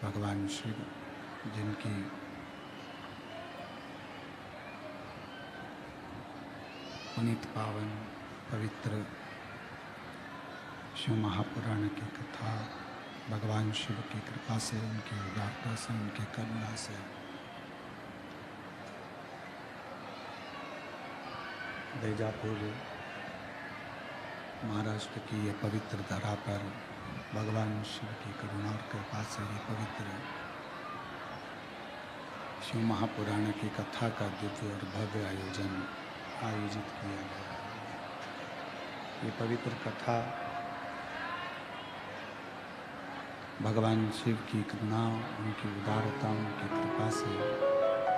भगवान शिव जिनकी पुनीत पावन पवित्र शिव महापुराण की कथा भगवान शिव की कृपा से, उनकी उदारता से, उनकी करुणा से बैजापुर महाराष्ट्र की ये पवित्र धरा पर भगवान शिव की करुणा और कृपा से ये पवित्र शिव महापुराण की कथा का दिव्य और भव्य आयोजित किया गया। ये पवित्र कथा भगवान शिव की करुणा, उनकी उदारता, उनकी कृपा से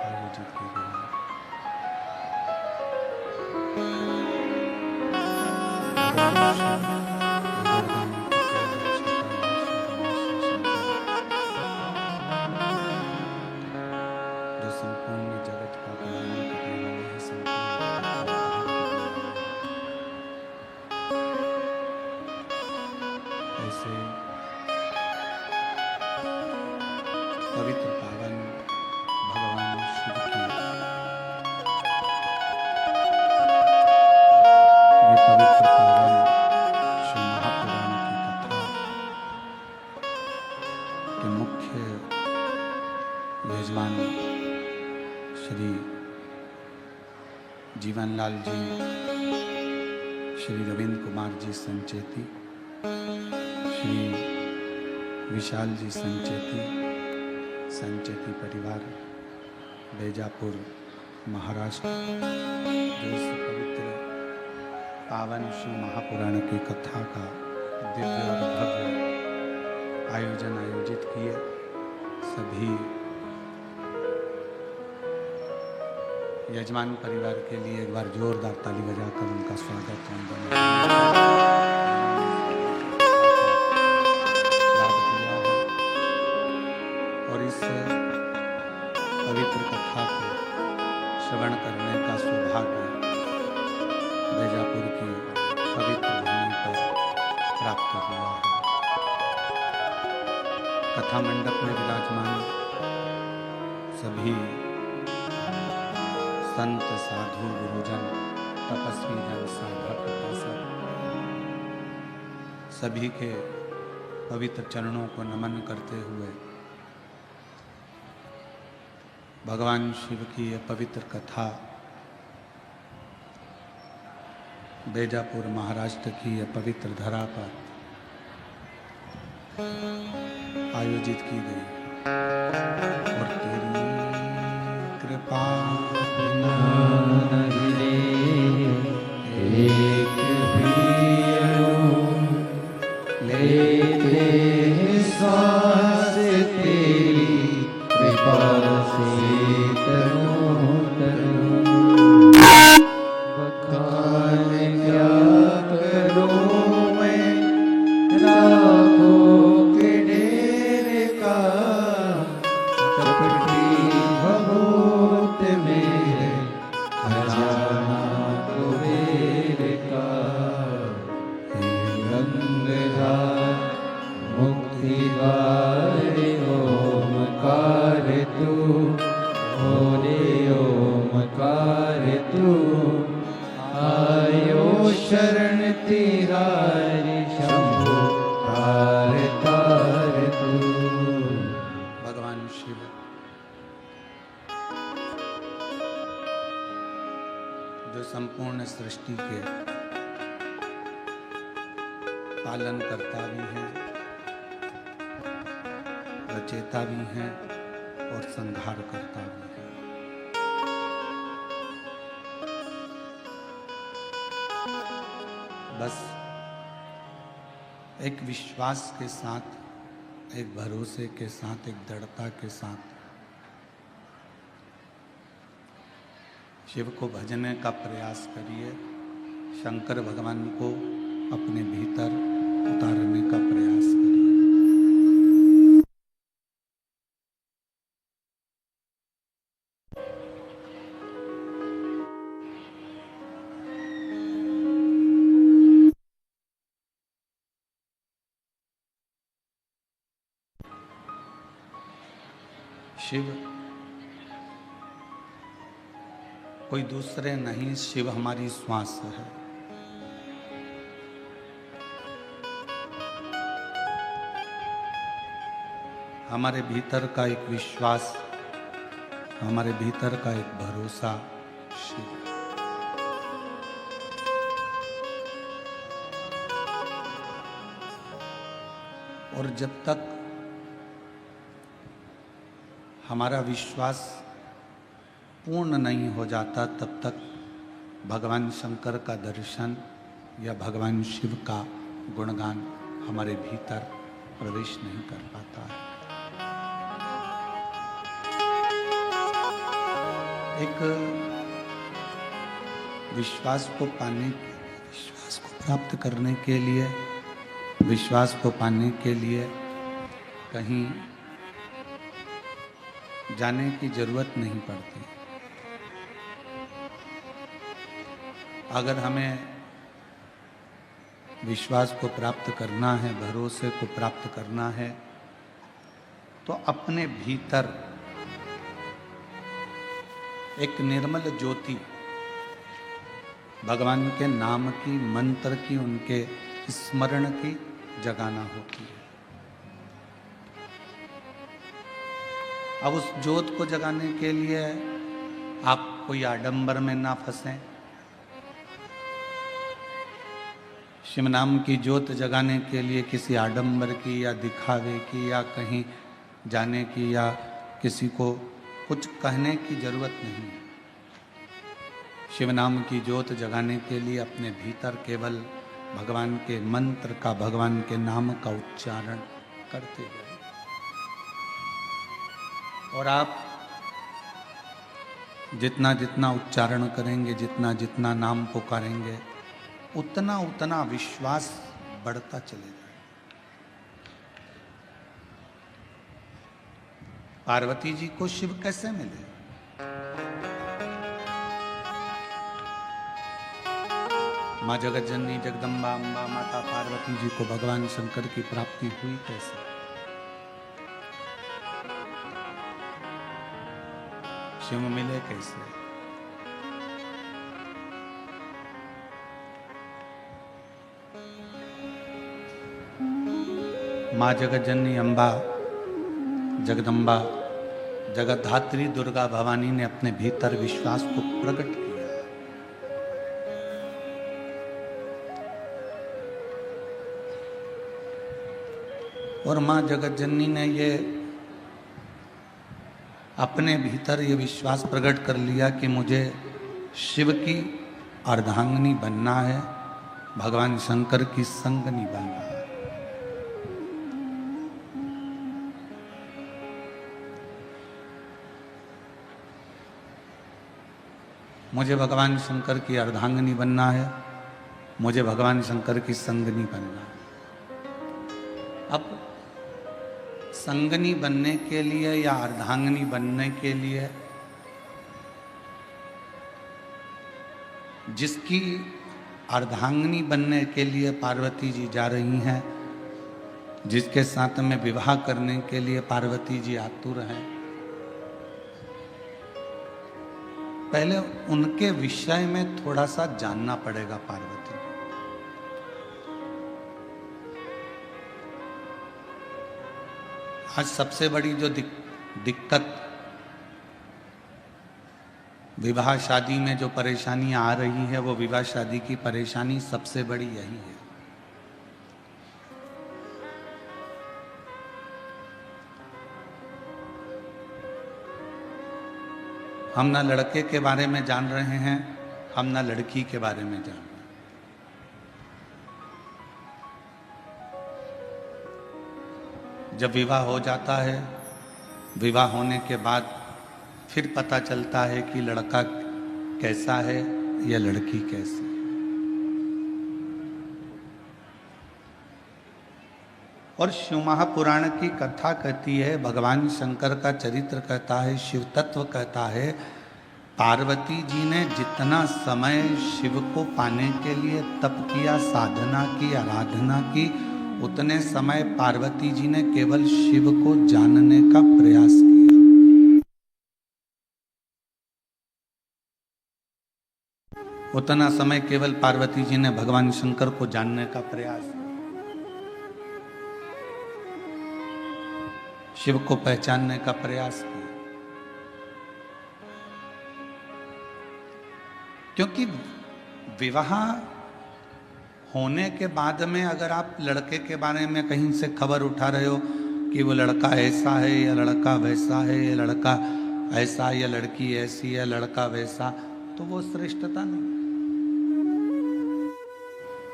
आयोजित की गई। पवित्र पावन भगवान शिव की ये पवित्र पावन शिव महापुराण की कथा के मुख्य यजमान श्री जीवनलाल जी, श्री रविंद्र कुमार जी संचेती, श्री विशाल जी संचेती परिवार बैजापुर महाराष्ट्र, जो इस पवित्र पावन शिव महापुराण की कथा का दिव्य और भव्य आयोजित किए। सभी यजमान परिवार के लिए एक बार जोरदार ताली बजाकर उनका स्वागत लाभ दिया है और इस पवित्र कथा को श्रवण करने का सौभाग्य बीजापुर की पवित्र भूमि पर प्राप्त हुआ है। कथा मंडप में विराजमान सभी संत साधु गुरुजन तपस्वी जन साधक उपासक सभी के पवित्र चरणों को नमन करते हुए भगवान शिव की यह पवित्र कथा बीजापुर महाराष्ट्र की यह पवित्र धरा पर आयोजित की गई और तेरी कृपा एक लेते सांस तेरी कृपा से शरण तेरा शंभु तार तार तू। भगवान शिव जो संपूर्ण सृष्टि के पालन करता भी हैं, रचेता भी हैं और संहार करता भी है। बस एक विश्वास के साथ, एक भरोसे के साथ, एक दृढ़ता के साथ शिव को भजने का प्रयास करिए। शंकर भगवान को अपने भीतर उतारने का प्रयास करिए। शिव कोई दूसरे नहीं, शिव हमारी श्वास है। हमारे भीतर का एक विश्वास, हमारे भीतर का एक भरोसा शिव। और जब तक हमारा विश्वास पूर्ण नहीं हो जाता तब तक भगवान शंकर का दर्शन या भगवान शिव का गुणगान हमारे भीतर प्रवेश नहीं कर पाता है। एक विश्वास को पाने, विश्वास को प्राप्त करने के लिए, विश्वास को पाने के लिए कहीं जाने की जरूरत नहीं पड़ती। अगर हमें विश्वास को प्राप्त करना है, भरोसे को प्राप्त करना है, तो अपने भीतर एक निर्मल ज्योति भगवान के नाम की, मंत्र की, उनके स्मरण की जगाना होती है। अब उस ज्योत को जगाने के लिए आप कोई आडंबर में ना फंसें। शिव नाम की ज्योत जगाने के लिए किसी आडंबर की या दिखावे की या कहीं जाने की या किसी को कुछ कहने की जरूरत नहीं है। शिव नाम की ज्योत जगाने के लिए अपने भीतर केवल भगवान के मंत्र का, भगवान के नाम का उच्चारण करते जाइए। और आप जितना जितना उच्चारण करेंगे, जितना जितना नाम पुकारेंगे, उतना उतना विश्वास बढ़ता चलेगा। पार्वती जी को शिव कैसे मिले? माँ जगत जननी जगदम्बा अम्बा माता पार्वती जी को भगवान शंकर की प्राप्ति हुई कैसे? शिव मिले कैसे? माँ जगत जननी अम्बा जगदम्बा जगतधात्री दुर्गा भवानी ने अपने भीतर विश्वास को प्रकट किया। और माँ जगत जननी ने ये अपने भीतर ये विश्वास प्रकट कर लिया कि मुझे शिव की अर्धांगिनी बनना है, भगवान शंकर की संगनी बनना है। मुझे भगवान शंकर की अर्धांगिनी बनना है, मुझे भगवान शंकर की संगनी बनना है। अब संगनी बनने के लिए या अर्धांगिनी बनने के लिए जिसकी अर्धांगिनी बनने के लिए पार्वती जी जा रही हैं, जिसके साथ में विवाह करने के लिए पार्वती जी आतुर हैं, पहले उनके विषय में थोड़ा सा जानना पड़ेगा पार्वती। आज सबसे बड़ी जो दिक्कत विवाह शादी में जो परेशानियां आ रही है, वो विवाह शादी की परेशानी सबसे बड़ी यही है। हम ना लड़के के बारे में जान रहे हैं, हम ना लड़की के बारे में जान रहे हैं। जब विवाह हो जाता है, विवाह होने के बाद फिर पता चलता है कि लड़का कैसा है या लड़की कैसी। और शिव महापुराण की कथा कहती है, भगवान शंकर का चरित्र कहता है, शिव तत्व कहता है, पार्वती जी ने जितना समय शिव को पाने के लिए तप किया, साधना की, आराधना की, उतने समय पार्वती जी ने केवल शिव को जानने का प्रयास किया। उतना समय केवल पार्वती जी ने भगवान शंकर को जानने का प्रयास किया, शिव को पहचानने का प्रयास किया। क्योंकि विवाह होने के बाद में अगर आप लड़के के बारे में कहीं से खबर उठा रहे हो कि वो लड़का ऐसा है या लड़का वैसा है, या लड़का ऐसा या लड़की ऐसी या लड़का वैसा, तो वो श्रेष्ठता नहीं,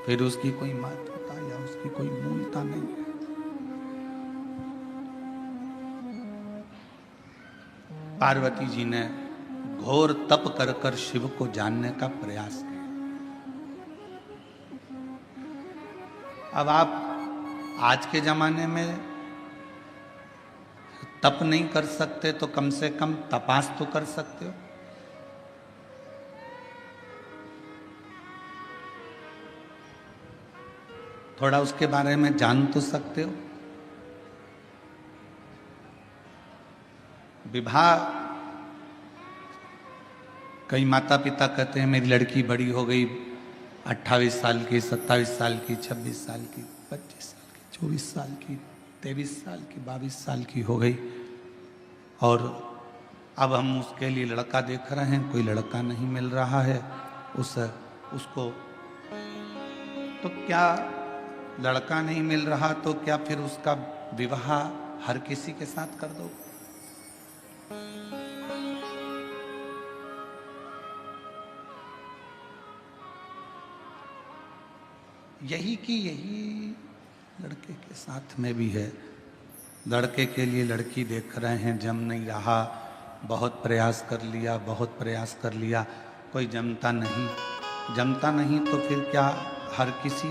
फिर उसकी कोई महत्वता या उसकी कोई मूलता नहीं है। पार्वती जी ने घोर तप कर कर शिव को जानने का प्रयास किया। अब आप आज के जमाने में तप नहीं कर सकते तो कम से कम तपास तो कर सकते हो। थोड़ा उसके बारे में जान तो सकते हो। विवाह, कई माता पिता कहते हैं मेरी लड़की बड़ी हो गई, 28 साल की, 27 साल की, 26 साल की, 25 साल की, 24 साल की, 23 साल की, 22 साल की हो गई, और अब हम उसके लिए लड़का देख रहे हैं, कोई लड़का नहीं मिल रहा है उसको। तो क्या लड़का नहीं मिल रहा तो क्या फिर उसका विवाह हर किसी के साथ कर दो? यही कि यही लड़के के साथ में भी है। लड़के के लिए लड़की देख रहे हैं, जम नहीं रहा, बहुत प्रयास कर लिया, बहुत प्रयास कर लिया, कोई जमता नहीं। जमता नहीं तो फिर क्या हर किसी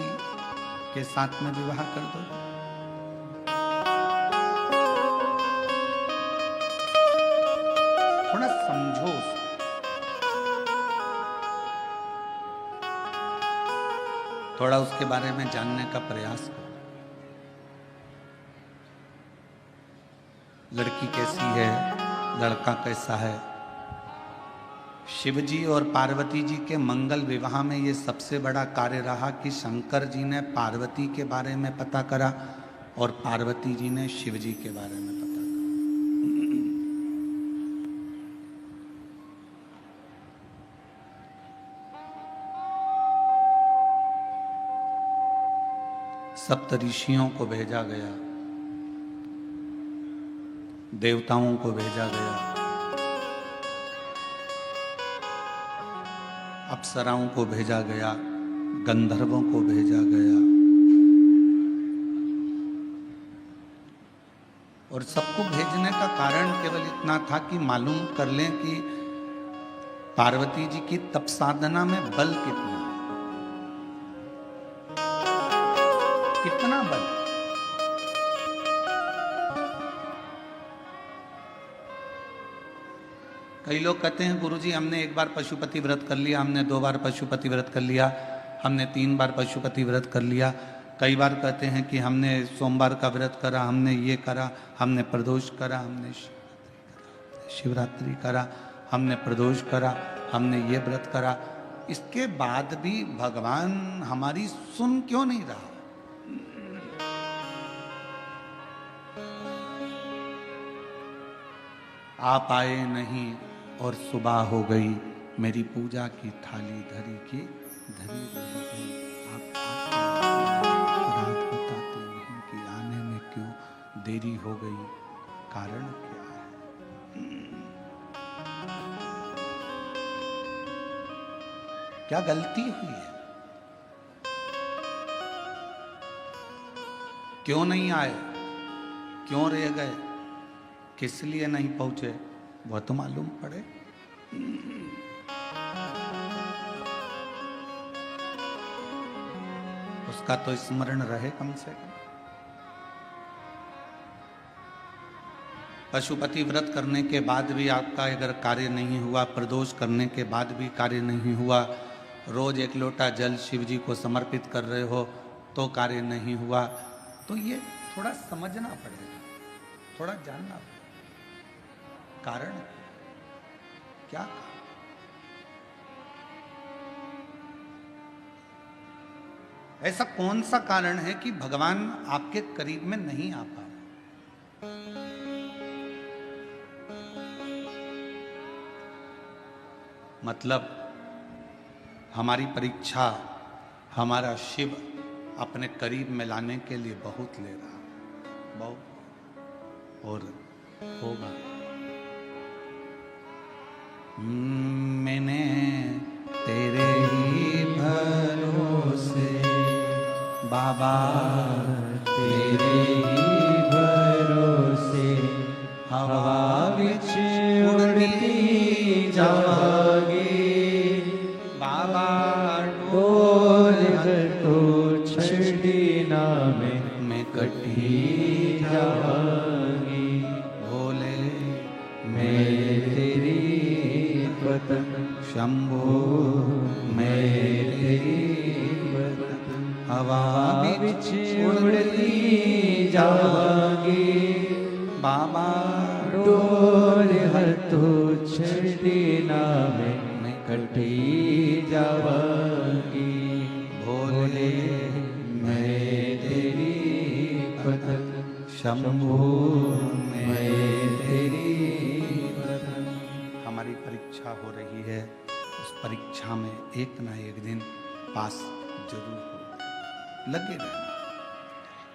के साथ में विवाह कर दो? थोड़ा समझो उसको। थोड़ा उसके बारे में जानने का प्रयास करो। लड़की कैसी है, लड़का कैसा है। शिवजी और पार्वती जी के मंगल विवाह में ये सबसे बड़ा कार्य रहा कि शंकर जी ने पार्वती के बारे में पता करा और पार्वती जी ने शिवजी के बारे में पता करा। सप्त ऋषियों को भेजा गया, देवताओं को भेजा गया, अप्सराओं को भेजा गया, गंधर्वों को भेजा गया, और सबको भेजने का कारण केवल इतना था कि मालूम कर लें कि पार्वती जी की तप साधना में बल कितना है। कितना बल। कई लोग कहते हैं गुरुजी हमने एक बार पशुपति व्रत कर लिया, हमने 2 बार पशुपति व्रत कर लिया, हमने 3 बार पशुपति व्रत कर लिया। कई बार कहते हैं कि हमने सोमवार का व्रत करा, हमने ये करा, हमने प्रदोष करा, हमने शिवरात्रि करा, हमने प्रदोष करा, हमने ये व्रत करा। इसके बाद भी भगवान हमारी सुन क्यों नहीं रहा? आप आए नहीं और सुबह हो गई, मेरी पूजा की थाली धरी की धरी रह गई। आप रात बताते नहीं कि आने में क्यों देरी हो गई, कारण क्या है? क्या गलती हुई है? क्यों नहीं आए? क्यों रह गए? किस लिए नहीं पहुंचे? वह तो मालूम पड़े। उसका तो स्मरण रहे कम से कम। पशुपति व्रत करने के बाद भी आपका अगर कार्य नहीं हुआ, प्रदोष करने के बाद भी कार्य नहीं हुआ, रोज 1 लोटा जल शिव जी को समर्पित कर रहे हो तो कार्य नहीं हुआ, तो ये थोड़ा समझना पड़ेगा, थोड़ा जानना पड़ेगा। कारण क्या? ऐसा कौन सा कारण है कि भगवान आपके करीब में नहीं आ पा रहे? मतलब हमारी परीक्षा हमारा शिव अपने करीब में लाने के लिए बहुत ले रहा है, बहुत, और होगा। मैंने तेरे ही भरोसे बाबा, तेरे ही भरोसे हवा विच उड़ती जावांगी। बाबा डोल तो छड़ी ना मैं कटी जावांगी। भोले मैं तेरी पतंग, शंभो मैं तेरी पतंग, हवा विच उड़ती जावांगी। बाबा डोल हर तो छड़ी ना मैं कटी जावांगी। भोले मैं तेरी पतंग, शंभो मैं तेरी पतंग। हमारी परीक्षा हो रही है, उस परीक्षा में एक ना एक दिन पास जरूर हो। लगे रहना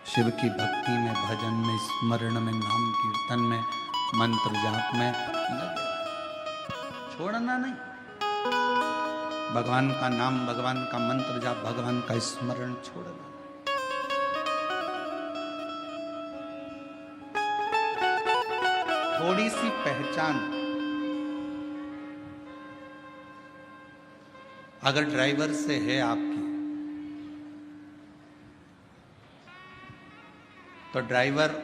शिव की भक्ति में, भजन में, स्मरण में, नाम कीर्तन में, मंत्र जाप में लगे, छोड़ना नहीं। भगवान का नाम, भगवान का मंत्र जाप, भगवान का स्मरण छोड़ना। थोड़ी सी पहचान अगर ड्राइवर से है आपकी, तो ड्राइवर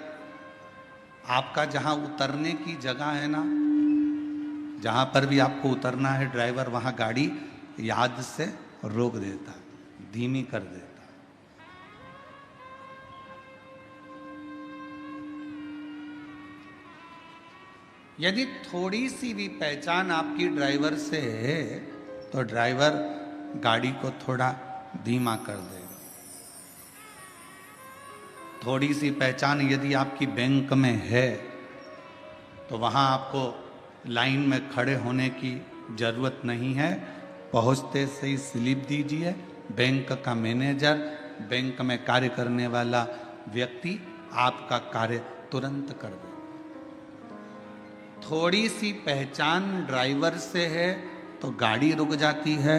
आपका जहां उतरने की जगह है ना, जहां पर भी आपको उतरना है, ड्राइवर वहां गाड़ी याद से रोक देता, धीमी कर देता। यदि थोड़ी सी भी पहचान आपकी ड्राइवर से है तो ड्राइवर गाड़ी को थोड़ा धीमा कर देगा। थोड़ी सी पहचान यदि आपकी बैंक में है तो वहां आपको लाइन में खड़े होने की जरूरत नहीं है। पहुंचते से ही स्लिप दीजिए, बैंक का मैनेजर, बैंक में कार्य करने वाला व्यक्ति आपका कार्य तुरंत कर दे। थोड़ी सी पहचान ड्राइवर से है तो गाड़ी रुक जाती है,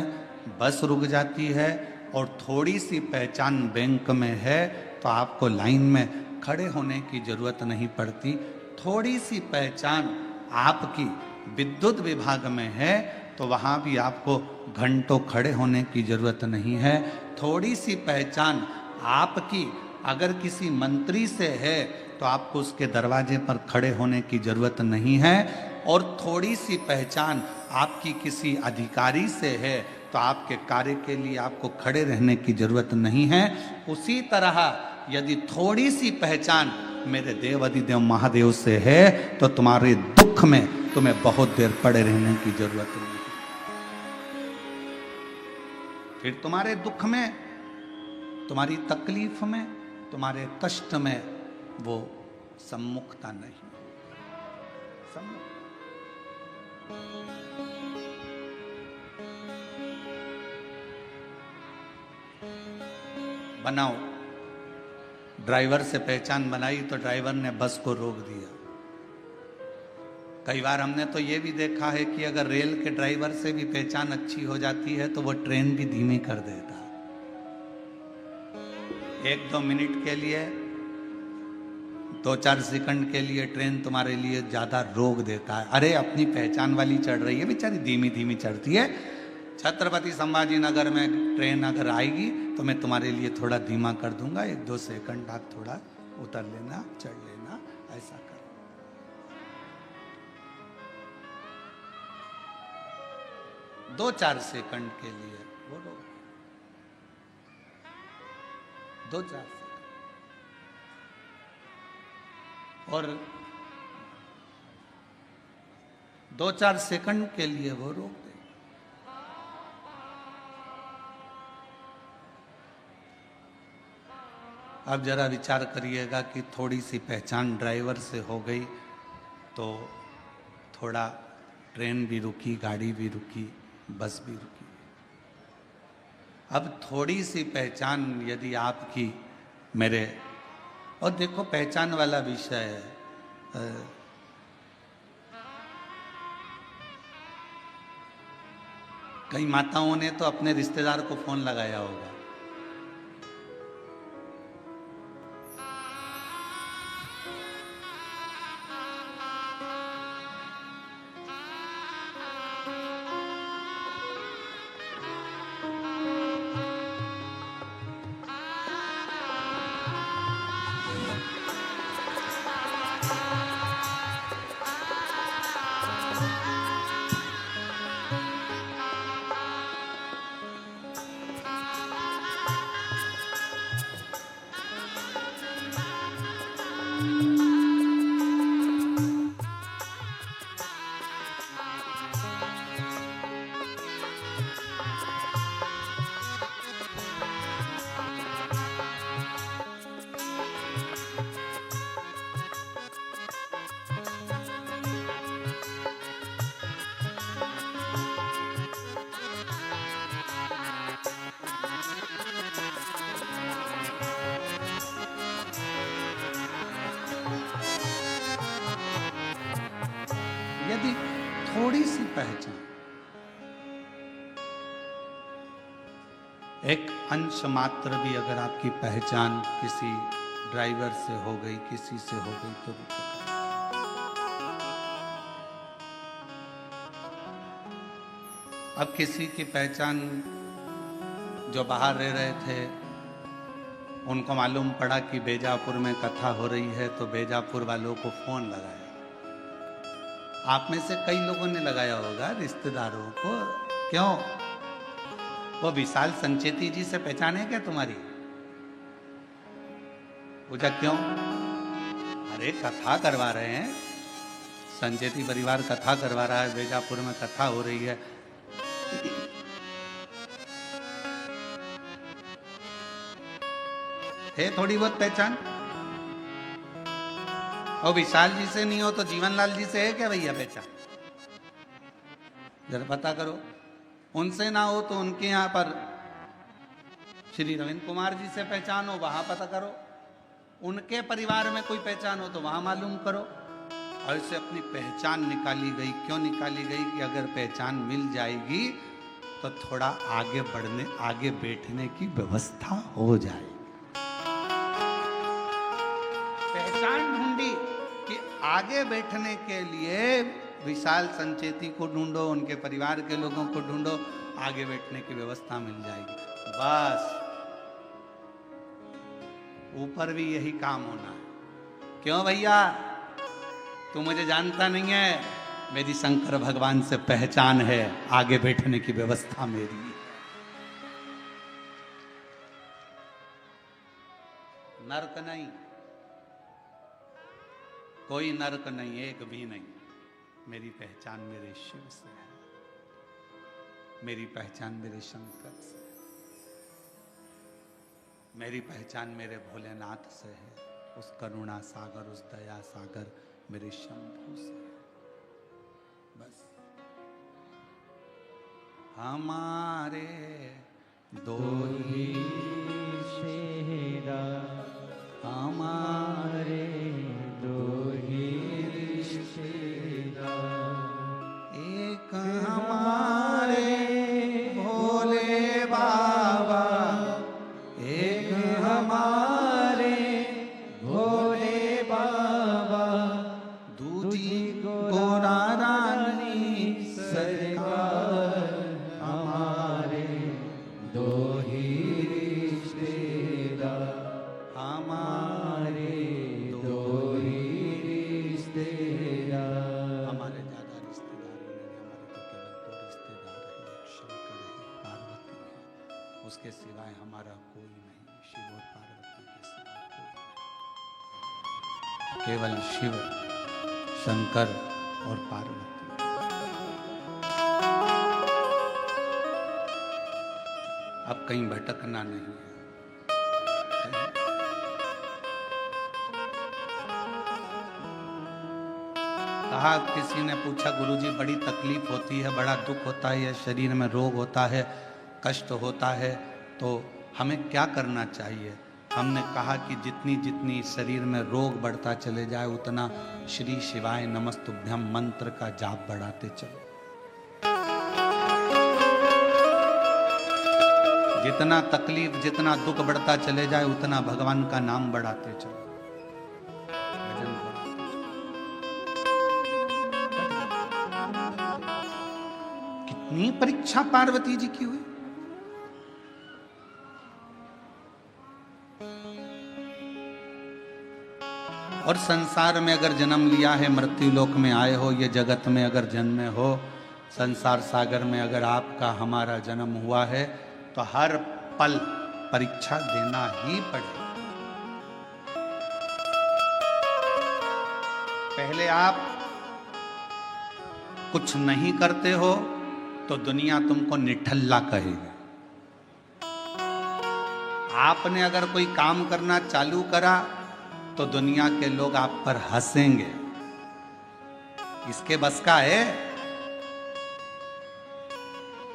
बस रुक जाती है, और थोड़ी सी पहचान बैंक में है तो आपको लाइन में खड़े होने की जरूरत नहीं पड़ती। थोड़ी सी पहचान आपकी विद्युत विभाग में है तो वहाँ भी आपको घंटों खड़े होने की जरूरत नहीं है। थोड़ी सी पहचान आपकी अगर किसी मंत्री से है तो आपको उसके दरवाजे पर खड़े होने की जरूरत नहीं है। और थोड़ी सी पहचान आपकी किसी अधिकारी से है तो आपके कार्य के लिए आपको खड़े रहने की जरूरत नहीं है। उसी तरह यदि थोड़ी सी पहचान मेरे देव अधिदेव महादेव से है तो तुम्हारे दुख में तुम्हें बहुत देर पड़े रहने की जरूरत नहीं। फिर तुम्हारे दुख में, तुम्हारी तकलीफ में, तुम्हारे कष्ट में वो सम्मुखता नहीं। बनाओ, ड्राइवर से पहचान बनाई तो ड्राइवर ने बस को रोक दिया। कई बार हमने तो ये भी देखा है कि अगर रेल के ड्राइवर से भी पहचान अच्छी हो जाती है तो वो ट्रेन भी धीमी कर देता। 1-2 मिनट के लिए, 2-4 सेकंड के लिए ट्रेन तुम्हारे लिए ज्यादा रोक देता है। अरे अपनी पहचान वाली चढ़ रही है, बेचारी धीमी धीमी चढ़ती है। छत्रपति संभाजी नगर में ट्रेन अगर आएगी तो मैं तुम्हारे लिए थोड़ा धीमा कर दूंगा, 1-2 सेकंड आप थोड़ा उतर लेना, चढ़ लेना, ऐसा कर। 2-4 सेकंड के लिए वो रोक, 2-4 सेकंड, और 2-4 सेकंड के लिए वो रोक दे। अब जरा विचार करिएगा कि थोड़ी सी पहचान ड्राइवर से हो गई तो थोड़ा ट्रेन भी रुकी, गाड़ी भी रुकी, बस भी रुकी। अब थोड़ी सी पहचान यदि आपकी मेरे, और देखो पहचान वाला विषय है, कई माताओं ने तो अपने रिश्तेदार को फोन लगाया होगा, यदि थोड़ी सी पहचान, एक अंश मात्र भी अगर आपकी पहचान किसी ड्राइवर से हो गई, किसी से हो गई तो रुको। अब किसी की पहचान जो बाहर रह रहे थे, उनको मालूम पड़ा कि बेजापुर में कथा हो रही है, तो बेजापुर वालों को फोन लगाया। आप में से कई लोगों ने लगाया होगा, रिश्तेदारों को। क्यों? वो विशाल संचेती जी से पहचान है क्या तुम्हारी? पूछा क्यों? अरे कथा करवा रहे हैं, संचेती परिवार कथा करवा रहा है, बेजापुर में कथा हो रही है। है थोड़ी बहुत पहचान? और विशाल जी से नहीं हो तो जीवनलाल जी से है क्या भैया पहचान? जरा पता करो। उनसे ना हो तो उनके यहां पर श्री रविंद्र कुमार जी से पहचान हो, वहां पता करो। उनके परिवार में कोई पहचान हो तो वहां मालूम करो। और इससे अपनी पहचान निकाली गई। क्यों निकाली गई? कि अगर पहचान मिल जाएगी तो थोड़ा आगे बढ़ने, आगे बैठने की व्यवस्था हो जाएगी। पहचान ढूंढी कि आगे बैठने के लिए विशाल संचेती को ढूंढो, उनके परिवार के लोगों को ढूंढो, आगे बैठने की व्यवस्था मिल जाएगी। बस ऊपर भी यही काम होना है। क्यों भैया? तू मुझे जानता नहीं है, मेरी शंकर भगवान से पहचान है, आगे बैठने की व्यवस्था मेरी। नर्क नहीं, कोई नर्क नहीं, एक भी नहीं। मेरी पहचान मेरे शिव से है, मेरी पहचान मेरे शंकर से, मेरी पहचान मेरे भोलेनाथ से है, उस करुणा सागर, उस दया सागर मेरे शंभू से है। बस हमारे दो ही रिश्तेदार, हमारे दो ही रिश्तेदार, एक हमारे भोले बाबा, एक हमारे भोले बाबा, दूजी गोरा रानी सरकार, हमारे दो ही रिश्तेदार, हमारे दो ही रिश्तेदार। हमारे ज्यादा रिश्तेदार नहीं, हमारे तो केवल दो रिश्तेदार हैं, एक शंकर है, पार्वती है। उसके सिवाय हमारा कोई नहीं, शिव और पार्वती के सिवाय कोई नहीं। केवल शिव, शंकर और पार्वती। अब कहीं भटकना नहीं है। कहा, किसी ने पूछा गुरुजी बड़ी तकलीफ होती है, बड़ा दुख होता है, शरीर में रोग होता है, कष्ट होता है, तो हमें क्या करना चाहिए? हमने कहा कि जितनी जितनी शरीर में रोग बढ़ता चले जाए, उतना श्री शिवाय नमस्तुभ्यम मंत्र का जाप बढ़ाते चलो। जितना तकलीफ, जितना दुख बढ़ता चले जाए, उतना भगवान का नाम बढ़ाते चलो, भजन बढ़ाते चलो। कितनी परीक्षा पार्वती जी की हुई। और संसार में अगर जन्म लिया है, मृत्यु लोक में आए हो, ये जगत में अगर जन्मे हो, संसार सागर में अगर आपका हमारा जन्म हुआ है, तो हर पल परीक्षा देना ही पड़ेगा। पहले आप कुछ नहीं करते हो तो दुनिया तुमको निठल्ला कहेगी। आपने अगर कोई काम करना चालू करा तो दुनिया के लोग आप पर हंसेंगे। इसके बस का है?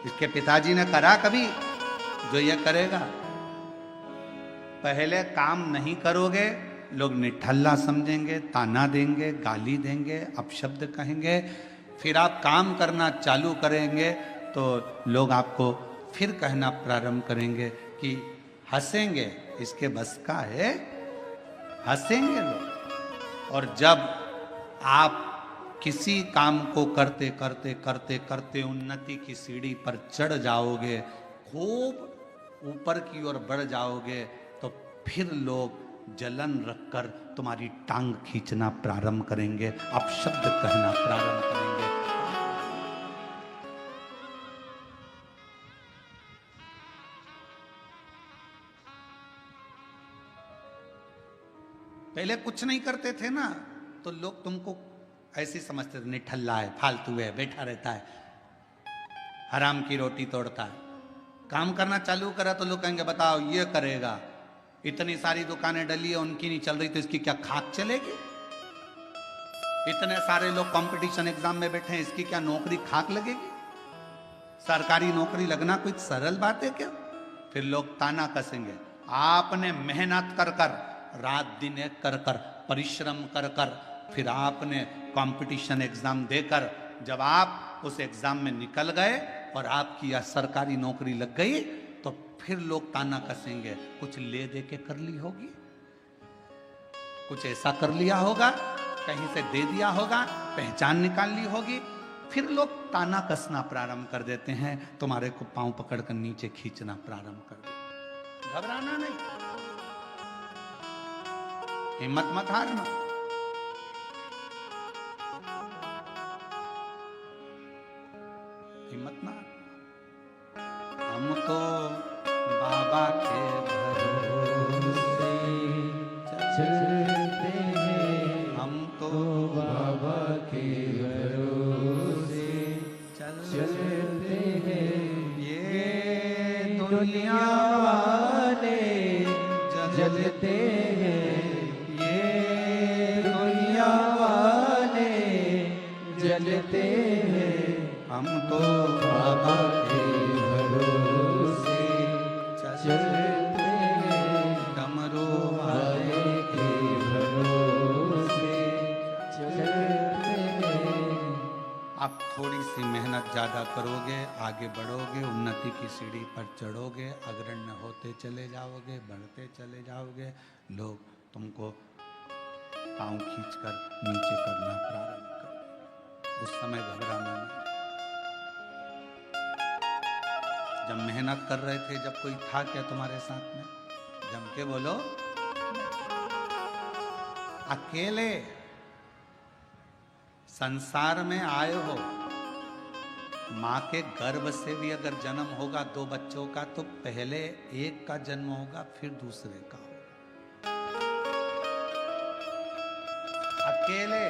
इसके पिताजी ने करा कभी जो ये करेगा? पहले काम नहीं करोगे, लोग निठल्ला समझेंगे, ताना देंगे, गाली देंगे, अपशब्द कहेंगे। फिर आप काम करना चालू करेंगे तो लोग आपको फिर कहना प्रारंभ करेंगे कि हंसेंगे। इसके बस का है? हंसेंगे लोग। और जब आप किसी काम को करते करते करते करते उन्नति की सीढ़ी पर चढ़ जाओगे, खूब ऊपर की ओर बढ़ जाओगे, तो फिर लोग जलन रखकर तुम्हारी टांग खींचना प्रारंभ करेंगे, अपशब्द कहना प्रारंभ करेंगे। पहले कुछ नहीं करते थे ना, तो लोग तुमको ऐसे समझते थे, निठल्ला है, फालतू है, बैठा रहता है, हराम की रोटी तोड़ता है। काम करना चालू करा तो लोग कहेंगे बताओ ये करेगा, इतनी सारी दुकानें डली है, उनकी नहीं चल रही तो इसकी क्या खाक चलेगी? इतने सारे लोग कंपटीशन एग्जाम में बैठे हैं, इसकी क्या नौकरी खाक लगेगी? सरकारी नौकरी लगना कोई सरल बात है क्या? फिर लोग ताना कसेंगे, आपने मेहनत कर कर, रात दिन एक कर कर, परिश्रम कर कर, फिर आपने कंपटीशन एग्जाम देकर जब आप उस एग्जाम में निकल गए और आपकी या सरकारी नौकरी लग गई, तो फिर लोग ताना कसेंगे, कुछ ले दे के कर ली होगी, कुछ ऐसा कर लिया होगा, कहीं से दे दिया होगा, पहचान निकाल ली होगी। फिर लोग ताना कसना प्रारंभ कर देते हैं, तुम्हारे को पांव पकड़कर नीचे खींचना प्रारंभ कर देते। घबराना नहीं, हिम्मत मत हारना। हिम्मत ना, हम तो बाबा के भरोसे चलते हैं, हम तो बाबा के भरोसे चलते हैं। ये दुनिया वाले जलते हैं, ये दुनिया वाले जलते हैं, हम तो बाबा के भरोसे चलते हैं, डमरू वाले के भरोसे चलते हैं। आप थोड़ी सी मेहनत ज़्यादा करोगे, आगे बढ़ोगे, उन्नति की सीढ़ी पर चढ़ोगे, अग्रण्य होते चले जाओगे, बढ़ते चले जाओगे, लोग तुमको पाँव खींचकर नीचे करना प्रारंभ कर। उस समय घबराना नहीं। जब मेहनत कर रहे थे, जब कोई था क्या तुम्हारे साथ में? जम के बोलो, अकेले संसार में आए हो, मां के गर्भ से भी अगर जन्म होगा दो बच्चों का, तो पहले एक का जन्म होगा, फिर दूसरे का होगा। अकेले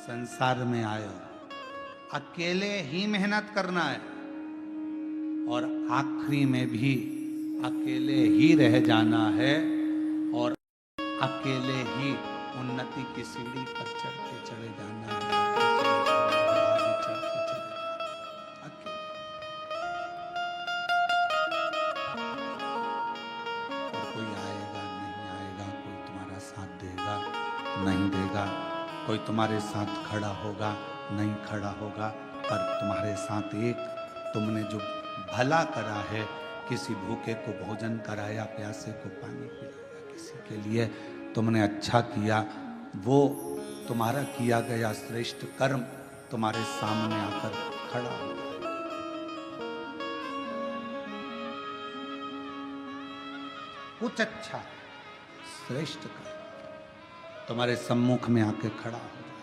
संसार में आए हो, अकेले ही मेहनत करना है, और आखिरी में भी अकेले ही रह जाना है, और अकेले ही उन्नति की सीढ़ी पर चढ़ते चले जाना है। आगे चढ़ते चले जाना अकेले। और कोई आएगा नहीं आएगा, कोई तुम्हारा साथ देगा नहीं देगा, कोई तुम्हारे साथ खड़ा होगा नहीं खड़ा होगा, पर तुम्हारे साथ एक तुमने जो भला करा है, किसी भूखे को भोजन कराया, प्यासे को पानी पिलाया, किसी के लिए तुमने अच्छा किया, वो तुम्हारा किया गया श्रेष्ठ कर्म तुम्हारे सामने आकर खड़ा हो। कुछ अच्छा श्रेष्ठ कर्म तुम्हारे सम्मुख में आके खड़ा हो जाए,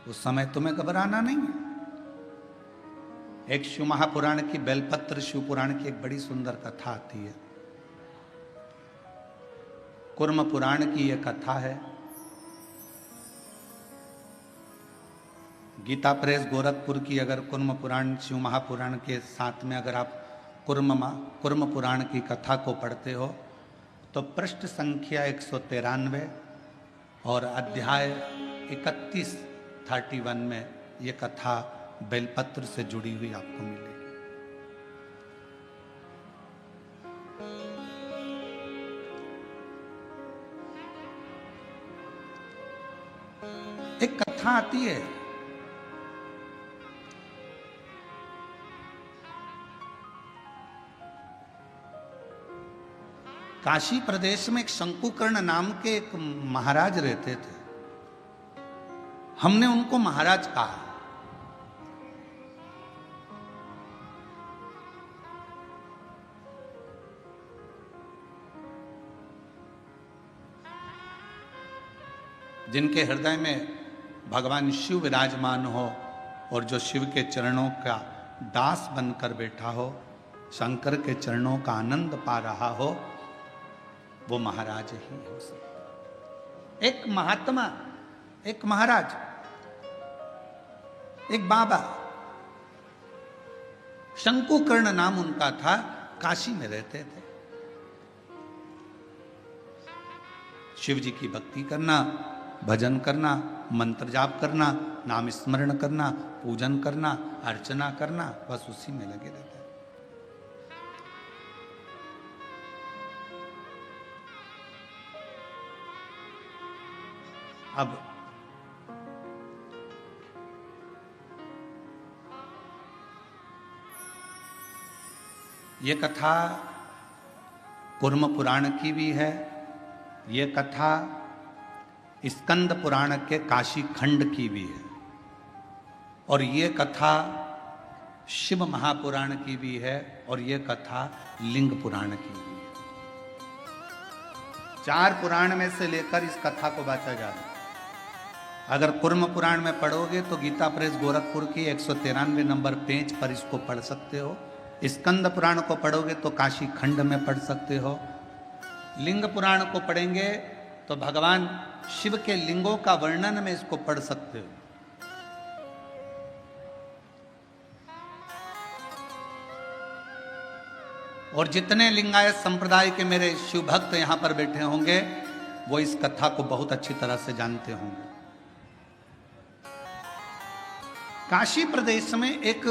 उस समय तुम्हें घबराना नहीं है। एक शिव महापुराण की, बेलपत्र शिव पुराण की एक बड़ी सुंदर कथा आती है। कुर्म पुराण की यह कथा है। गीता प्रेस गोरखपुर की अगर कुर्म पुराण शिव महापुराण के साथ में अगर आप कुर्म पुराण की कथा को पढ़ते हो, तो पृष्ठ संख्या 193 और अध्याय 31 में ये कथा बेलपत्र से जुड़ी हुई आपको मिलेगी। एक कथा आती है, काशी प्रदेश में एक शंकुकर्ण नाम के एक महाराज रहते थे। हमने उनको महाराज कहा। जिनके हृदय में भगवान शिव विराजमान हो और जो शिव के चरणों का दास बनकर बैठा हो, शंकर के चरणों का आनंद पा रहा हो, वो महाराज ही हो सकता। एक महात्मा, एक महाराज, एक बाबा, शंकुकर्ण नाम उनका था, काशी में रहते थे। शिव जी की भक्ति करना, भजन करना, मंत्र जाप करना, नाम स्मरण करना, पूजन करना, अर्चना करना, बस उसी में लगे रहते हैं। अब ये कथा कूर्म पुराण की भी है, ये कथा स्कंद पुराण के काशी खंड की भी है, और ये कथा शिव महापुराण की भी है, और ये कथा लिंग पुराण की भी है। 4 पुराण में से लेकर इस कथा को बांटा जा रहा है। अगर कूर्म पुराण में पढ़ोगे तो गीता प्रेस गोरखपुर की 193 नंबर पेज पर इसको पढ़ सकते हो। स्कंद पुराण को पढ़ोगे तो काशी खंड में पढ़ सकते हो। लिंग पुराण को पढ़ेंगे तो भगवान शिव के लिंगों का वर्णन में इसको पढ़ सकते हो। और जितने लिंगायत संप्रदाय के मेरे शिव भक्त यहां पर बैठे होंगे वो इस कथा को बहुत अच्छी तरह से जानते होंगे। काशी प्रदेश में एक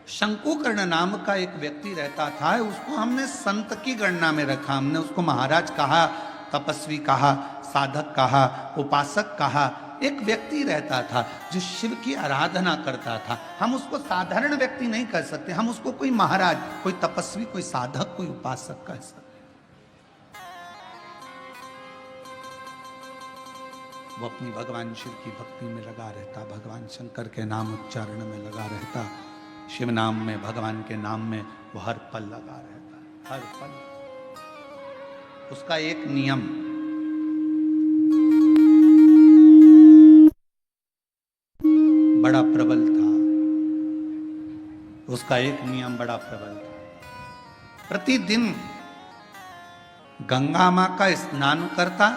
शंकुकर्ण नाम का एक व्यक्ति रहता था। उसको हमने संत की गणना में रखा, हमने उसको महाराज कहा, तपस्वी कहा, साधक कहा, उपासक कहा। एक व्यक्ति रहता था जो शिव की आराधना करता था। हम उसको साधारण व्यक्ति नहीं कह सकते, हम उसको कोई महाराज, कोई तपस्वी, कोई साधक, कोई उपासक कह सकते। वो अपनी भगवान शिव की भक्ति में लगा रहता, भगवान शंकर के नाम उच्चारण में लगा रहता, शिव नाम में, भगवान के नाम में वो हर पल लगा रहता, हर पल। उसका एक नियम, बड़ा प्रबल था। उसका एक नियम बड़ा प्रबल था। प्रतिदिन गंगा मां का स्नान करता,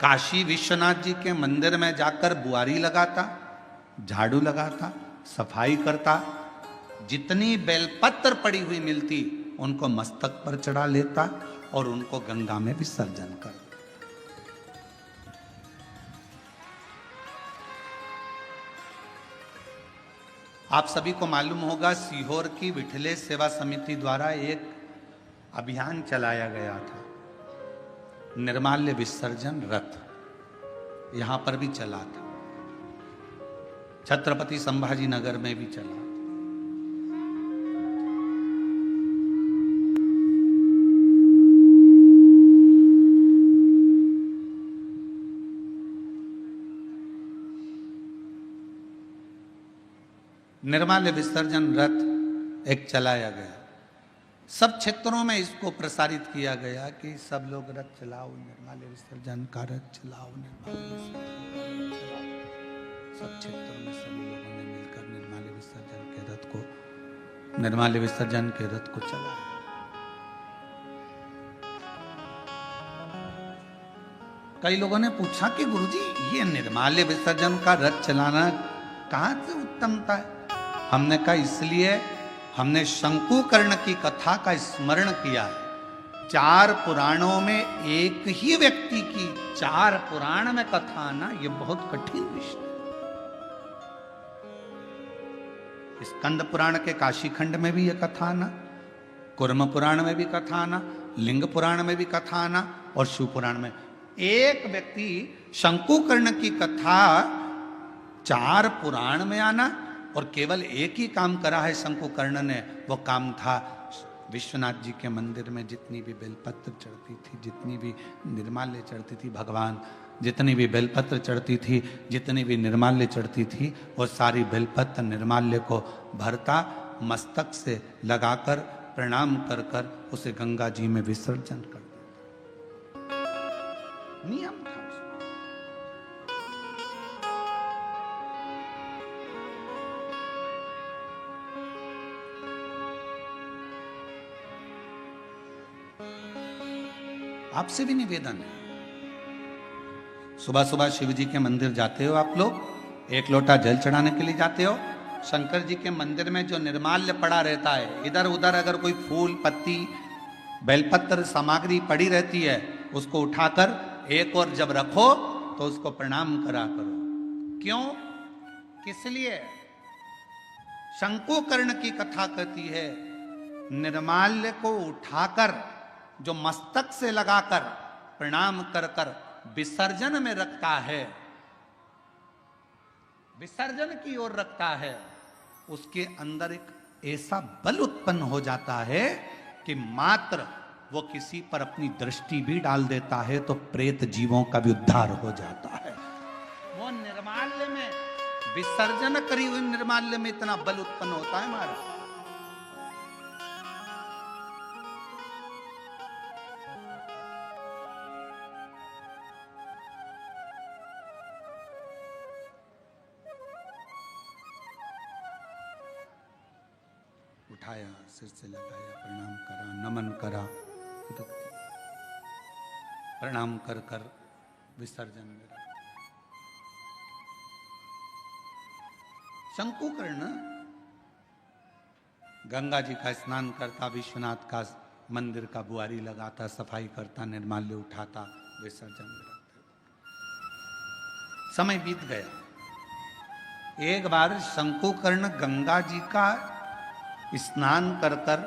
काशी विश्वनाथ जी के मंदिर में जाकर बुआरी लगाता, झाड़ू लगाता, सफाई करता, जितनी बेलपत्र पड़ी हुई मिलती उनको मस्तक पर चढ़ा लेता और उनको गंगा में विसर्जन कर देता। आप सभी को मालूम होगा सीहोर की विठलेश सेवा समिति द्वारा एक अभियान चलाया गया था, निर्माल्य विसर्जन रथ। यहां पर भी चला था, छत्रपति संभाजी नगर में भी चला। निर्माल्य विसर्जन रथ एक चलाया गया। सब क्षेत्रों में इसको प्रसारित किया गया कि सब लोग रथ चलाओ, निर्माल्य विसर्जन का रथ चलाओ, निर्माल्य विसर्जन का रथ चलाओ। सब क्षेत्रों में सभी लोगों ने मिलकर निर्माल्य विसर्जन के रथ को चलाया। कई लोगों ने पूछा कि गुरुजी ये निर्माल्य विसर्जन का रथ चलाना कहां से उत्तमता है? हमने कहा इसलिए हमने शंकुकर्ण की कथा का स्मरण किया है। 4 पुराणों में एक ही व्यक्ति की 4 पुराण में कथा आना ये बहुत कठिन विषय है। स्कंद पुराण के काशी खंड में भी यह कथा आना, कूर्म पुराण में भी कथा आना, लिंग पुराण में भी कथा आना और शिव पुराण में एक व्यक्ति शंकुकर्ण की कथा 4 पुराण में आना और केवल एक ही काम करा है शंकुकर्ण ने। वो काम था विश्वनाथ जी के मंदिर में जितनी भी बेलपत्र चढ़ती थी, जितनी भी निर्माल्य चढ़ती थी, भगवान जितनी भी बेलपत्र चढ़ती थी, जितनी भी निर्माल्य चढ़ती थी, वो सारी बेलपत्र निर्माल्य को भरता, मस्तक से लगाकर प्रणाम कर कर उसे गंगा जी में विसर्जन कर देता। नियम था उसका। आपसे भी निवेदन है, सुबह सुबह शिव जी के मंदिर जाते हो आप लोग, एक लोटा जल चढ़ाने के लिए जाते हो, शंकर जी के मंदिर में जो निर्माल्य पड़ा रहता है, इधर उधर अगर कोई फूल पत्ती बेलपत्र सामग्री पड़ी रहती है, उसको उठाकर एक और जब रखो तो उसको प्रणाम करा करो। क्यों? किस लिए? शंकुकर्ण की कथा कहती है, निर्माल्य को उठाकर जो मस्तक से लगाकर प्रणाम कर कर विसर्जन में रखता है, विसर्जन की ओर रखता है, उसके अंदर एक ऐसा बल उत्पन्न हो जाता है कि मात्र वो किसी पर अपनी दृष्टि भी डाल देता है तो प्रेत जीवों का भी उद्धार हो जाता है। वो निर्माल्य में, विसर्जन करी हुई निर्माल्य में इतना बल उत्पन्न होता है महाराज। उठाया, सिर से लगाया, प्रणाम करा, नमन करा, प्रणाम कर कर विसर्जन में रखा। शंकुकर्ण गंगा जी का स्नान करता, विश्वनाथ का मंदिर का बुआरी लगाता, सफाई करता, निर्माल्य उठाता, विसर्जन में रखता। समय बीत गया। एक बार शंकुकर्ण गंगा जी का स्नान कर कर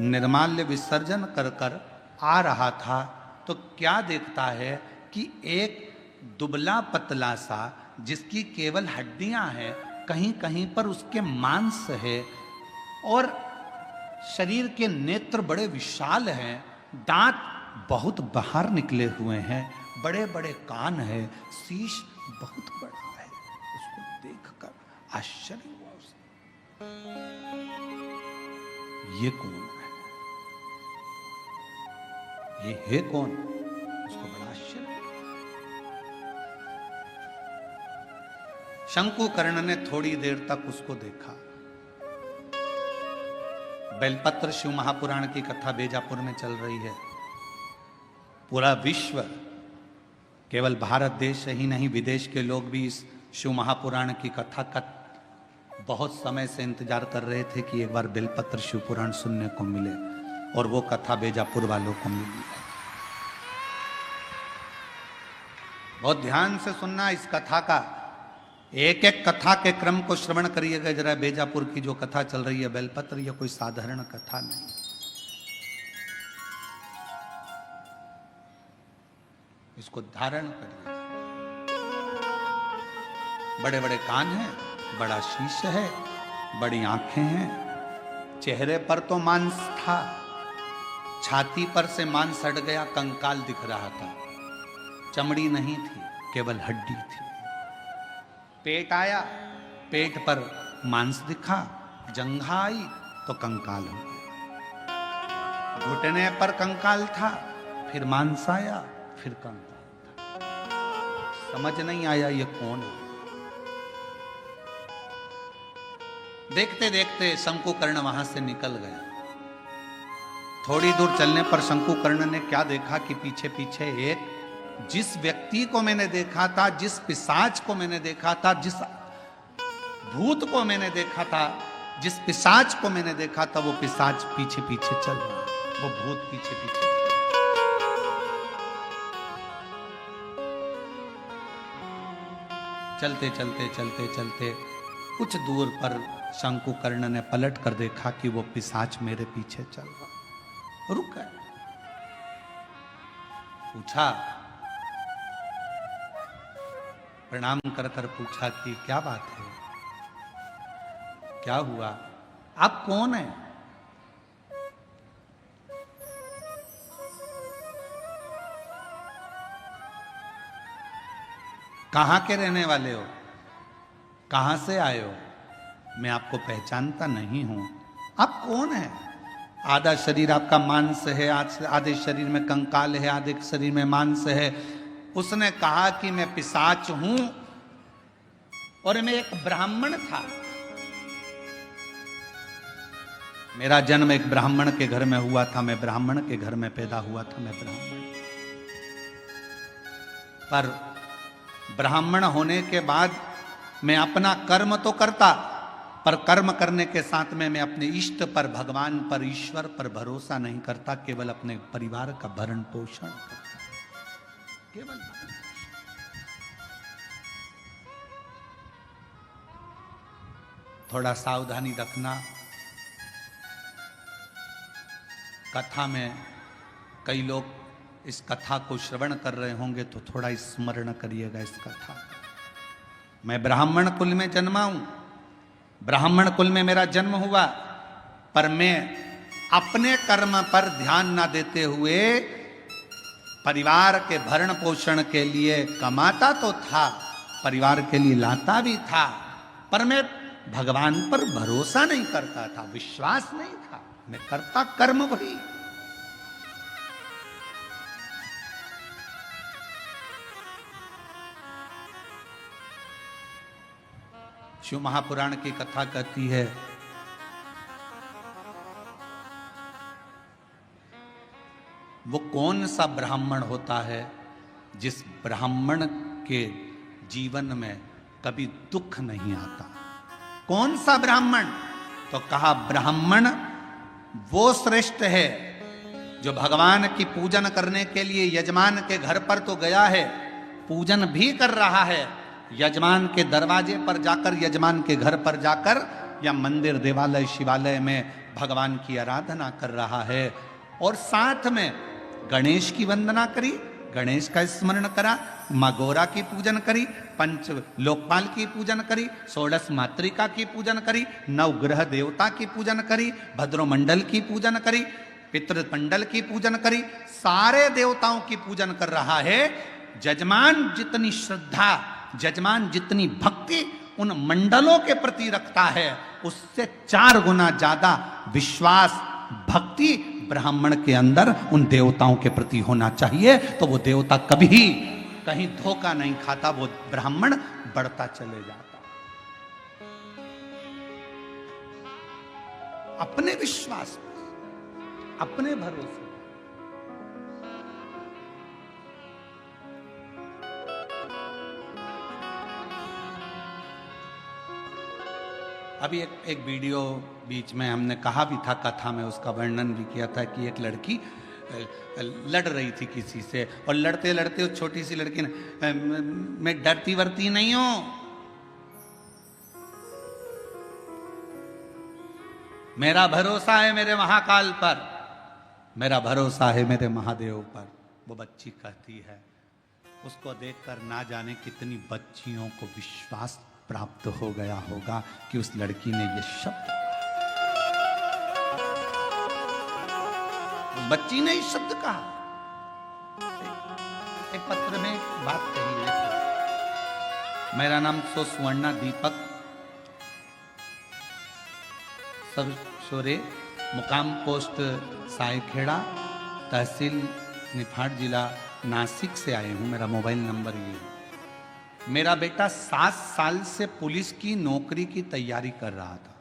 निर्माल्य विसर्जन कर कर आ रहा था तो क्या देखता है कि एक दुबला पतला सा, जिसकी केवल हड्डियां हैं, कहीं कहीं पर उसके मांस है और शरीर के नेत्र बड़े विशाल हैं, दांत बहुत बाहर निकले हुए हैं, बड़े बड़े कान है, शीश बहुत बड़ा है। उसको देखकर आश्चर्य हुआ उसे, ये कौन है, ये है कौन? उसको बड़ा आश्चर्य। शंकुकर्ण ने थोड़ी देर तक उसको देखा। बेलपत्र शिव महापुराण की कथा बेजापुर में चल रही है। पूरा विश्व, केवल भारत देश ही नहीं, विदेश के लोग भी इस शिव महापुराण की कथा का बहुत समय से इंतजार कर रहे थे कि एक बार बेलपत्र शिव पुराण सुनने को मिले, और वो कथा बेजापुर वालों को मिली है। बहुत ध्यान से सुनना इस कथा का, एक एक कथा के क्रम को श्रवण करिएगा जरा। बेजापुर की जो कथा चल रही है बेलपत्र, ये कोई साधारण कथा नहीं। इसको धारण करिए। बड़े बड़े कान हैं, बड़ा शीश है, बड़ी आंखें हैं, चेहरे पर तो मांस था, छाती पर से मांस हट गया, कंकाल दिख रहा था, चमड़ी नहीं थी, केवल हड्डी थी। पेट आया, पेट पर मांस दिखा, जंघा आई तो कंकाल हो गया, घुटने पर कंकाल था, फिर मांस आया, फिर कंकाल था। समझ नहीं आया ये कौन है। देखते देखते शंकुकर्ण वहां से निकल गया। थोड़ी दूर चलने पर शंकुकर्ण ने क्या देखा कि पीछे पीछे एक, जिस व्यक्ति को मैंने देखा था, जिस पिशाच को मैंने देखा था, जिस भूत को मैंने देखा था, जिस पिशाच को मैंने देखा था, वो पिशाच पीछे पीछे चल रहा, वो भूत पीछे पीछे। चलते चलते चलते चलते कुछ दूर पर शंकुकर्ण ने पलट कर देखा कि वो पिशाच मेरे पीछे चल रहा। रुक गए, पूछा, प्रणाम कर कर पूछा कि क्या बात है, क्या हुआ, आप कौन हैं? कहाँ के रहने वाले हो, कहाँ से आए हो, मैं आपको पहचानता नहीं हूं, आप कौन है? आधा शरीर आपका मांस है, आधे शरीर में कंकाल है, आधे शरीर में मांस है। उसने कहा कि मैं पिशाच हूं और मैं एक ब्राह्मण था। मेरा जन्म एक ब्राह्मण के घर में हुआ था, मैं ब्राह्मण के घर में पैदा हुआ था, मैं ब्राह्मण। पर ब्राह्मण होने के बाद मैं अपना कर्म तो करता, पर कर्म करने के साथ में मैं अपने इष्ट पर, भगवान पर, ईश्वर पर भरोसा नहीं करता, केवल अपने परिवार का भरण पोषण करता, केवल। थोड़ा सावधानी रखना। कथा में कई लोग इस कथा को श्रवण कर रहे होंगे तो थोड़ा स्मरण करिएगा इस कथा। मैं ब्राह्मण कुल में जन्मा हूं, ब्राह्मण कुल में मेरा जन्म हुआ, पर मैं अपने कर्म पर ध्यान ना देते हुए परिवार के भरण पोषण के लिए कमाता तो था, परिवार के लिए लाता भी था, पर मैं भगवान पर भरोसा नहीं करता था, विश्वास नहीं था, मैं करता कर्म वही। शिव महापुराण की कथा कहती है, वो कौन सा ब्राह्मण होता है जिस ब्राह्मण के जीवन में कभी दुख नहीं आता? कौन सा ब्राह्मण? तो कहा ब्राह्मण वो श्रेष्ठ है जो भगवान की पूजन करने के लिए यजमान के घर पर तो गया है, पूजन भी कर रहा है, यजमान के दरवाजे पर जाकर, यजमान के घर पर जाकर, या मंदिर, देवालय, शिवालय में भगवान की आराधना कर रहा है, और साथ में गणेश की वंदना करी, गणेश का स्मरण करा, माँ गौरा की पूजन करी, पंच लोकपाल की पूजन करी, षोडश मातृका की पूजन करी, नवग्रह देवता की पूजन करी, भद्रमंडल की पूजन करी, पितृमंडल की पूजन करी, सारे देवताओं की पूजन कर रहा है। जजमान जितनी श्रद्धा, जजमान जितनी भक्ति उन मंडलों के प्रति रखता है, उससे 4 गुना ज्यादा विश्वास, भक्ति ब्राह्मण के अंदर उन देवताओं के प्रति होना चाहिए। तो वो देवता कभी कहीं धोखा नहीं खाता, वो ब्राह्मण बढ़ता चले जाता। अपने विश्वास, अपने भरोसे। अभी एक वीडियो बीच में हमने कहा भी था, कथा में उसका वर्णन भी किया था कि एक लड़की लड़ रही थी किसी से, और लड़ते लड़ते उस छोटी सी लड़की ने, मैं डरती वरती नहीं हूं, मेरा भरोसा है मेरे महाकाल पर, मेरा भरोसा है मेरे महादेव पर। वो बच्ची कहती है, उसको देखकर ना जाने कितनी बच्चियों को विश्वास प्राप्त हो गया होगा कि उस लड़की ने ये शब्द, उस बच्ची ने इस शब्द कहा। एक पत्र में बात कही है, मेरा नाम सुवर्णा दीपक सरसोरे, मुकाम पोस्ट सायखेड़ा, तहसील निफाड, जिला नासिक से आए हूं। मेरा मोबाइल नंबर ये है। मेरा बेटा 7 साल से पुलिस की नौकरी की तैयारी कर रहा था।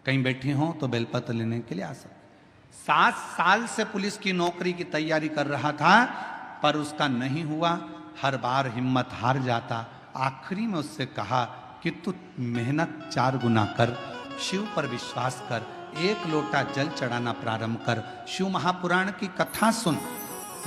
कहीं बैठे हो तो बेलपत्र लेने के लिए आ सकते। 7 साल से पुलिस की नौकरी की तैयारी कर रहा था, पर उसका नहीं हुआ, हर बार हिम्मत हार जाता। आखिरी में उससे कहा कि तू मेहनत 4 गुना कर, शिव पर विश्वास कर, 1 लोटा जल चढ़ाना प्रारंभ कर, शिव महापुराण की कथा सुन।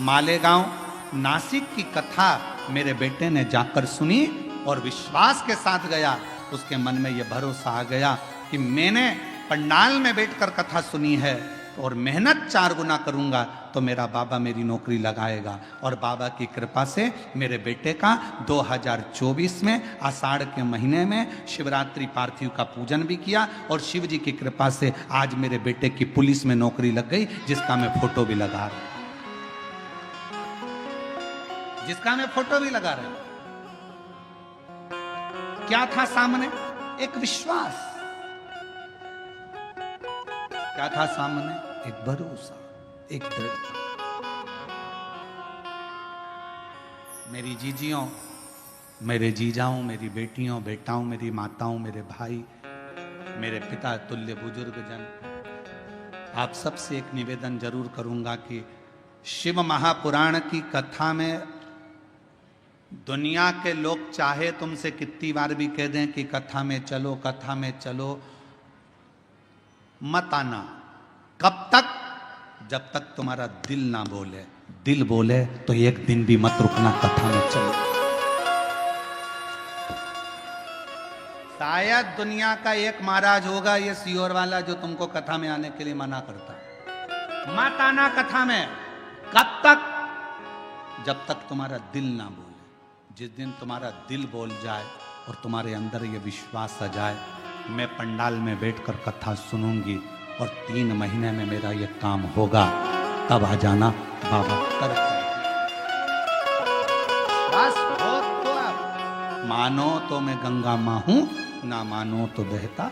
मालेगांव नासिक की कथा मेरे बेटे ने जाकर सुनी और विश्वास के साथ गया। उसके मन में यह भरोसा आ गया कि मैंने पंडाल में बैठकर कथा सुनी है और मेहनत 4 गुना करूंगा तो मेरा बाबा मेरी नौकरी लगाएगा। और बाबा की कृपा से मेरे बेटे का 2024 में आषाढ़ के महीने में शिवरात्रि पार्थिव का पूजन भी किया, और शिव जी की कृपा से आज मेरे बेटे की पुलिस में नौकरी लग गई, जिसका मैं फोटो भी लगा रहा हूं, जिसका मैं फोटो भी लगा रहा हूं। क्या था सामने? एक विश्वास। क्या था सामने? एक भरोसा, एक दृढ़ता। मेरी जीजियों, मेरे जीजाओं, मेरी बेटियों, बेटाओं, मेरी माताओं, मेरे भाई, मेरे पिता तुल्य बुजुर्गजन, आप सबसे एक निवेदन जरूर करूंगा कि शिव महापुराण की कथा में दुनिया के लोग चाहे तुमसे कितनी बार भी कह दें कि कथा में चलो, कथा में चलो, मत आना। कब तक? जब तक तुम्हारा दिल ना बोले। दिल बोले तो एक दिन भी मत रुकना, कथा में चलो। शायद दुनिया का एक महाराज होगा ये सियोर वाला जो तुमको कथा में आने के लिए मना करता। मत आना कथा में। कब तक? जब तक तुम्हारा दिल ना बोले। जिस दिन तुम्हारा दिल बोल जाए और तुम्हारे अंदर ये विश्वास आ जाए, मैं पंडाल में बैठकर कथा सुनूंगी और 3 महीने में मेरा ये काम होगा, तब आ जाना बाबा कर। बस हो तो आप मानो तो मैं गंगा मां हूं, ना मानो तो बहता।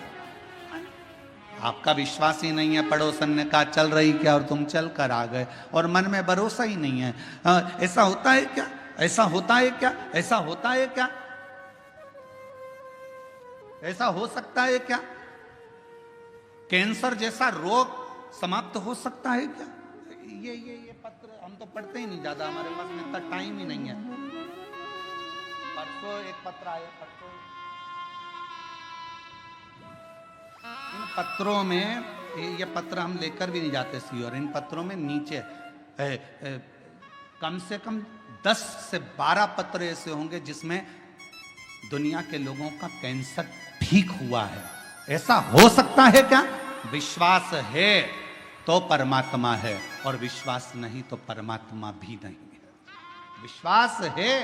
आपका विश्वास ही नहीं है। पड़ोसन ने कहा चल रही क्या और तुम चल कर आ गए और मन में भरोसा ही नहीं है। ऐसा होता है क्या? ऐसा होता है क्या? ऐसा होता है क्या? ऐसा हो सकता है क्या? कैंसर जैसा रोग समाप्त हो सकता है क्या? ये पत्र हम तो पढ़ते ही नहीं ज्यादा, हमारे पास में इतना टाइम ही नहीं है। परसों एक पत्र आया, परसों इन पत्रों में, ये पत्र हम लेकर भी नहीं जाते सी, और इन पत्रों में नीचे कम से कम 10 से 12 पत्र ऐसे होंगे जिसमें दुनिया के लोगों का कैंसर ठीक हुआ है। ऐसा हो सकता है क्या? विश्वास है तो परमात्मा है, और विश्वास नहीं तो परमात्मा भी नहीं है। विश्वास है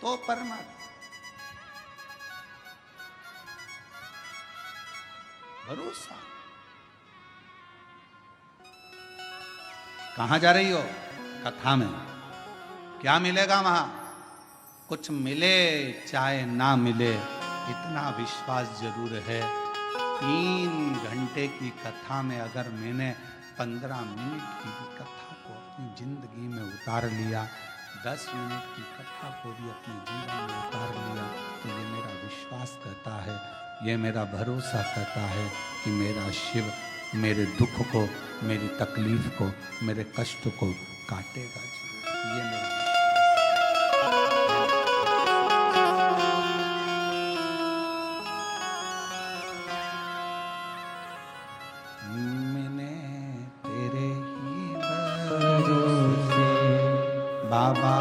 तो परमात्मा। भरोसा। कहां जा रही हो? कथा में। क्या मिलेगा वहां? कुछ मिले चाहे ना मिले, इतना विश्वास जरूर है। 3 घंटे की कथा में अगर मैंने 15 मिनट की भी कथा को अपनी जिंदगी में उतार लिया, 10 मिनट की कथा को भी अपने जीवन में उतार लिया, तो ये मेरा विश्वास कहता है, ये मेरा भरोसा कहता है कि मेरा शिव मेरे दुख को, मेरी तकलीफ को, मेरे कष्ट को काटेगा जरूर। ये मेरा बाबा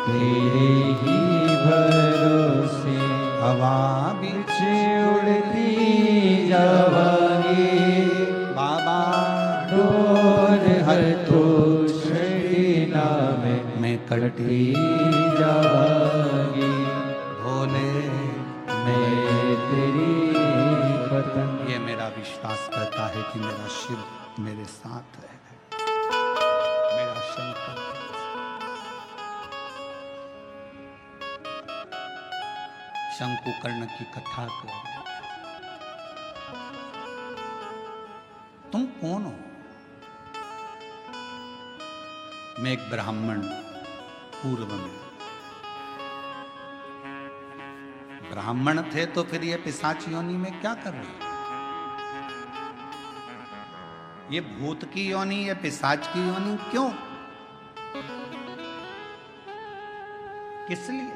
तेरे ही भरोसे हवा बिच उड़ती जावांगी बाबा डोर हर तो छड़ीना में कटती जावांगी भोले मैं तेरी पतंग। ये मेरा विश्वास करता है कि मेरा शिव मेरे साथ है, मेरा शंकर। शंकुकर्ण की कथा कर। तुम कौन हो? मैं एक ब्राह्मण, पूर्व में ब्राह्मण थे, तो फिर ये पिशाच योनि में क्या कर रहे? ये भूत की योनि, ये पिशाच की योनि क्यों? किस लिए?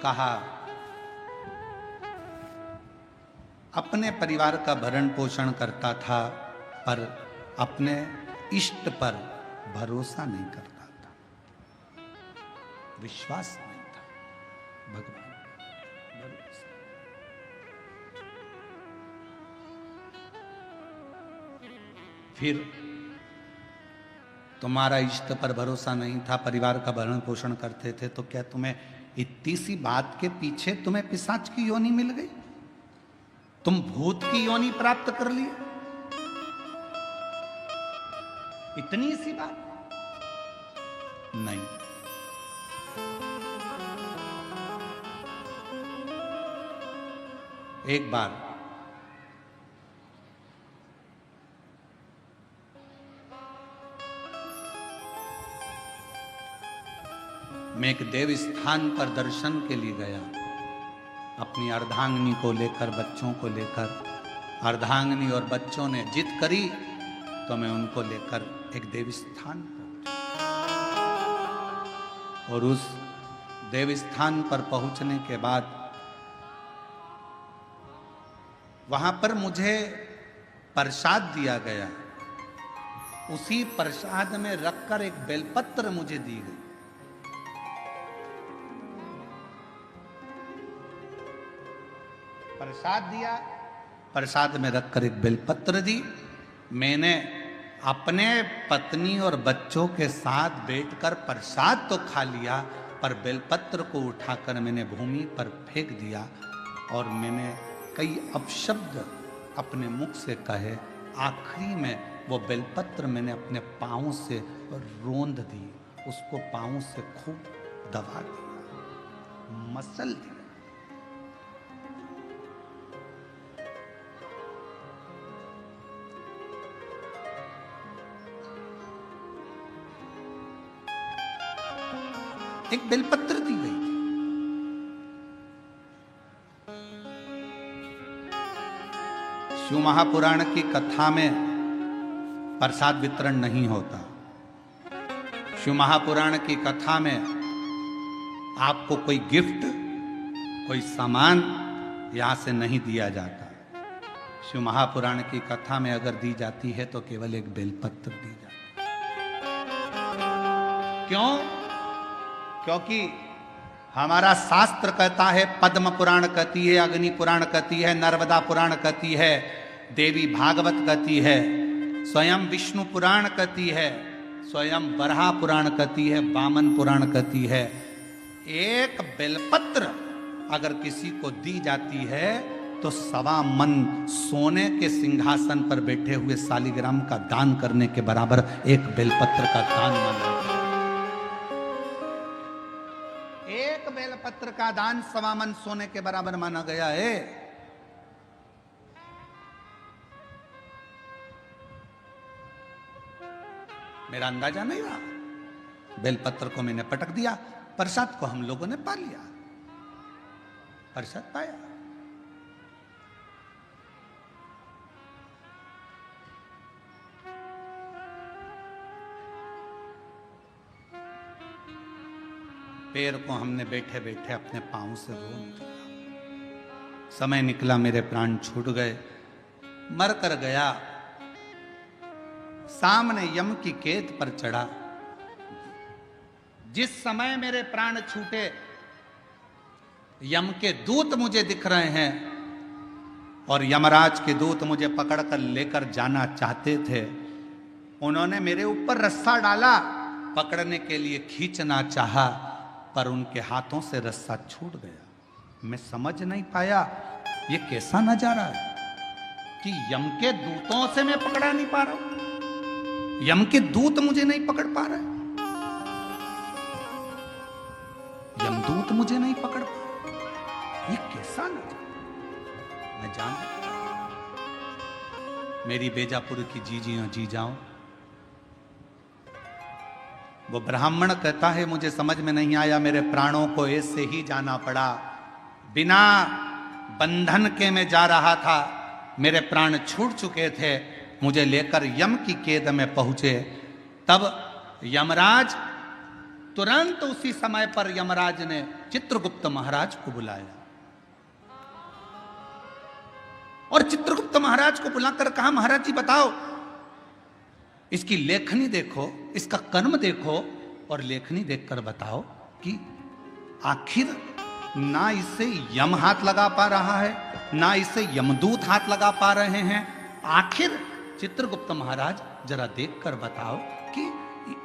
कहा अपने परिवार का भरण पोषण करता था, पर अपने इष्ट पर भरोसा नहीं करता था, विश्वास नहीं था। भगवान भरोसा। फिर तुम्हारा इष्ट पर भरोसा नहीं था, परिवार का भरण पोषण करते थे, तो क्या तुम्हें इतनी सी बात के पीछे तुम्हें पिशाच की योनि मिल गई? तुम भूत की योनि प्राप्त कर लिए? इतनी सी बात नहीं। एक बार मैं एक देव स्थान पर दर्शन के लिए गया, अपनी अर्धांगिनी को लेकर, बच्चों को लेकर। अर्धांगिनी और बच्चों ने जिद करी तो मैं उनको लेकर एक देव स्थान पहुंचा। और उस देव स्थान पर पहुंचने के बाद वहां पर मुझे प्रसाद दिया गया। उसी प्रसाद में रखकर एक बेलपत्र मुझे दी गई। प्रसाद दिया, प्रसाद में रखकर एक बेलपत्र दी। मैंने अपने पत्नी और बच्चों के साथ बैठकर प्रसाद तो खा लिया, पर बेलपत्र को उठाकर मैंने भूमि पर फेंक दिया और मैंने कई अपशब्द अपने मुख से कहे। आखिरी में वो बेलपत्र मैंने अपने पाँव से रोंद दी, उसको पाँव से खूब दबा दिया, मसल दिया। एक बेलपत्र दी गई थी। शिव महापुराण की कथा में प्रसाद वितरण नहीं होता। शिव महापुराण की कथा में आपको कोई गिफ्ट, कोई सामान यहां से नहीं दिया जाता। शिव महापुराण की कथा में अगर दी जाती है तो केवल एक बेलपत्र दी जाती है। क्यों? क्योंकि हमारा शास्त्र कहता है, पद्म पुराण कहती है, अग्नि पुराण कहती है, नर्मदा पुराण कहती है, देवी भागवत कहती है, स्वयं विष्णु पुराण कहती है, स्वयं बरहा पुराण कहती है, वामन पुराण कहती है। एक बेलपत्र अगर किसी को दी जाती है तो 1.25 मन सोने के सिंहासन पर बैठे हुए शालिग्राम का दान करने के बराबर एक बेलपत्र का दान माना जाता है। एक बेलपत्र का दान 1.25 मन सोने के बराबर माना गया है। मेरा अंदाजा नहीं रहा। बेलपत्र को मैंने पटक दिया, प्रसाद को हम लोगों ने पा लिया, प्रसाद पाया। पैर को हमने बैठे बैठे अपने पांव से रोंद दिया। समय निकला, मेरे प्राण छूट गए, मर कर गया। सामने यम की कैद पर चढ़ा। जिस समय मेरे प्राण छूटे, यम के दूत मुझे दिख रहे हैं और यमराज के दूत मुझे पकड़कर लेकर जाना चाहते थे। उन्होंने मेरे ऊपर रस्सा डाला, पकड़ने के लिए खींचना चाहा, पर उनके हाथों से रस्सा छूट गया। मैं समझ नहीं पाया ये कैसा नजारा है कि यम के दूतों से मैं पकड़ा नहीं पा रहा हूं, यम के दूत मुझे नहीं पकड़ पा रहे, यमदूत मुझे नहीं पकड़ पा रहे। ये कैसा नजारा? मैं जानता, मेरी बेजापुर की जीजियों जी जाऊं, वो ब्राह्मण कहता है मुझे समझ में नहीं आया, मेरे प्राणों को ऐसे ही जाना पड़ा, बिना बंधन के मैं जा रहा था, मेरे प्राण छूट चुके थे, मुझे लेकर यम की कैद में पहुंचे। तब यमराज तुरंत उसी समय पर यमराज ने चित्रगुप्त महाराज को बुलाया और चित्रगुप्त महाराज को बुलाकर कहा, महाराज जी बताओ, इसकी लेखनी देखो, इसका कर्म देखो और लेखनी देखकर बताओ कि आखिर ना इसे यम हाथ लगा पा रहा है, ना इसे यमदूत हाथ लगा पा रहे हैं। आखिर चित्रगुप्त महाराज जरा देखकर बताओ कि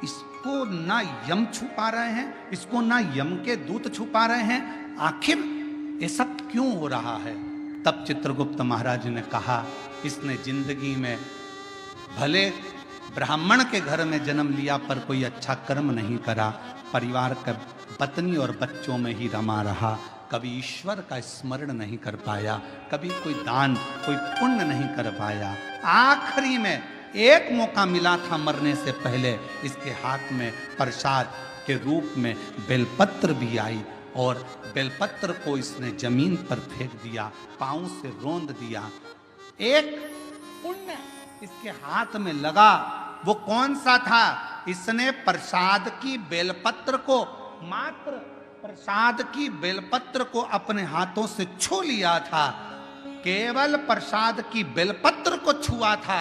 इसको ना यम छू पा रहे हैं, इसको ना यम के दूत छू पा रहे हैं, आखिर ऐसा क्यों हो रहा है? तब चित्रगुप्त महाराज ने कहा, इसने जिंदगी में भले ब्राह्मण के घर में जन्म लिया पर कोई अच्छा कर्म नहीं करा, परिवार का पत्नी और बच्चों में ही रमा रहा, कभी ईश्वर का स्मरण नहीं कर पाया, कभी कोई दान कोई पुण्य नहीं कर पाया। आखिरी में एक मौका मिला था मरने से पहले, इसके हाथ में प्रसाद के रूप में बेलपत्र भी आई और बेलपत्र को इसने जमीन पर फेंक दिया, पांव से रोंद दिया। एक पुण्य इसके हाथ में लगा, वो कौन सा था? इसने प्रसाद की बेलपत्र को, मात्र प्रसाद की बेलपत्र को अपने हाथों से छू लिया था। केवल प्रसाद की बेलपत्र को छुआ था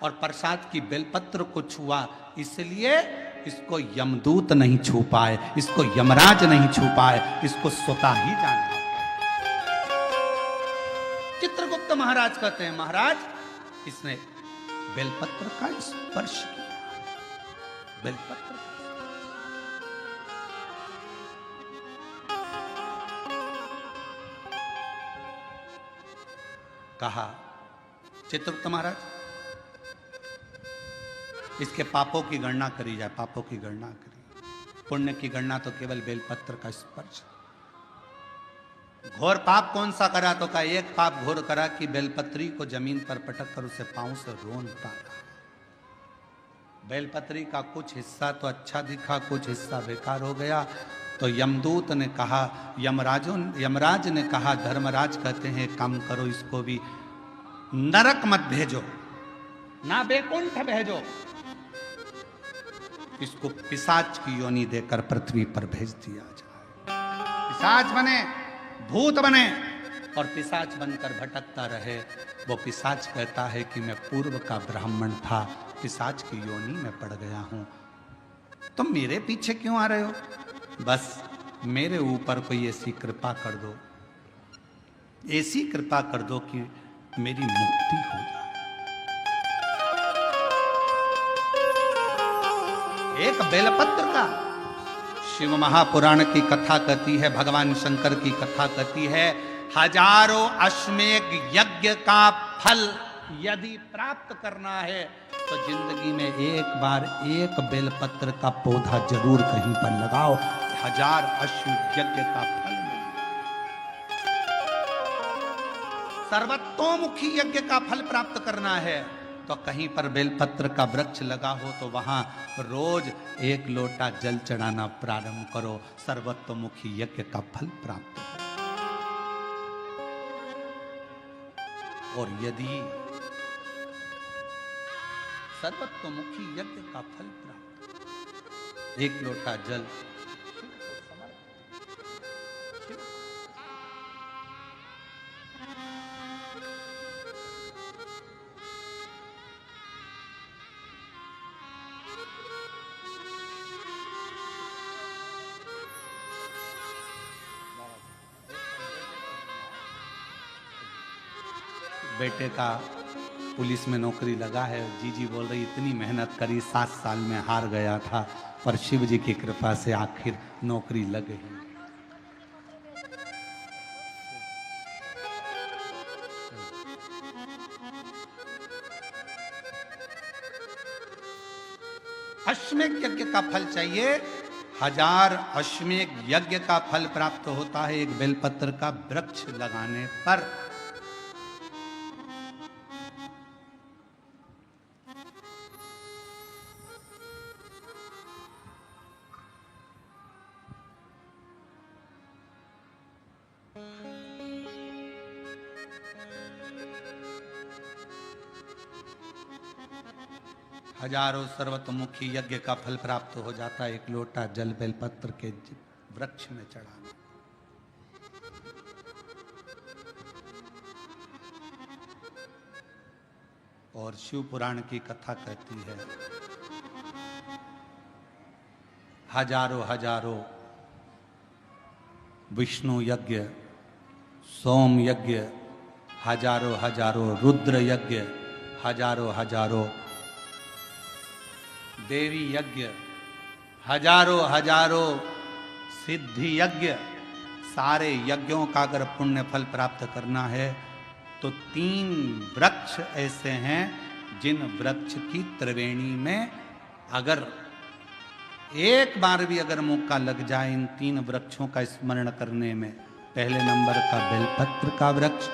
और प्रसाद की बेलपत्र को छुआ, इसलिए इसको यमदूत नहीं छू पाए, इसको यमराज नहीं छू पाए, इसको स्वतः ही जाना। चित्रगुप्त महाराज कहते हैं, महाराज इसने बेलपत्र का स्पर्श किया, बेलपत्र कहा, चित्रगुप्त महाराज इसके पापों की गणना करी जाए, पापों की गणना करी, पुण्य की गणना तो केवल बेलपत्र का स्पर्श। घोर पाप कौन सा करा? तो का एक पाप घोर करा कि बेलपत्री को जमीन पर पटक कर उसे पांव से रोंदता था। बेलपत्री का कुछ हिस्सा तो अच्छा दिखा, कुछ हिस्सा बेकार हो गया। तो यमदूत ने कहा, यमराज ने कहा, धर्मराज कहते हैं काम करो, इसको भी नरक मत भेजो, ना बैकुंठ भेजो, इसको पिशाच की योनि देकर पृथ्वी पर भेज दिया जाए। पिशाच बने, भूत बने और पिशाच बनकर भटकता रहे। वो पिशाच कहता है कि मैं पूर्व का ब्राह्मण था, पिशाच की योनि में पड़ गया हूं, तुम मेरे पीछे क्यों आ रहे हो? बस मेरे ऊपर कोई ऐसी कृपा कर दो, ऐसी कृपा कर दो कि मेरी मुक्ति हो जाए। एक बेलपत्र का, शिव महापुराण की कथा कहती है, भगवान शंकर की कथा कहती है, हजारों अश्वमेध यज्ञ का फल यदि प्राप्त करना है तो जिंदगी में एक बार एक बेलपत्र का पौधा जरूर कहीं पर लगाओ, 1000 अश्वमेध यज्ञ का फल मिलेगा। सर्वतोमुखी यज्ञ का फल प्राप्त करना है तो कहीं पर बेलपत्र का वृक्ष लगा हो तो वहां रोज 1 लोटा जल चढ़ाना प्रारंभ करो, सर्वतोमुखी यज्ञ का फल प्राप्त हो। और यदि सर्वतोमुखी यज्ञ का फल प्राप्त, 1 लोटा जल बेटे का पुलिस में नौकरी लगा है। जीजी बोल रही इतनी मेहनत करी, 7 साल में हार गया था, पर शिव जी की कृपा से आखिर नौकरी लग गई। अश्वमेध यज्ञ का फल चाहिए, 1000 अश्वमेध यज्ञ का फल प्राप्त होता है एक बेलपत्र का वृक्ष लगाने पर। हजारों सर्वतोमुखी यज्ञ का फल प्राप्त हो जाता है, 1 लोटा जल बेलपत्र के वृक्ष में चढ़ाना। और शिव पुराण की कथा कहती है, हजारों विष्णु यज्ञ, सोम यज्ञ, हजारों रुद्र यज्ञ, हजारों देवी यज्ञ, हजारों सिद्धि यज्ञ, सारे यज्ञों का अगर पुण्य फल प्राप्त करना है तो 3 वृक्ष ऐसे हैं जिन वृक्ष की त्रिवेणी में अगर एक बार भी अगर मौका लग जाए इन 3 वृक्षों का स्मरण करने में पहले नंबर का बेलपत्र का वृक्ष,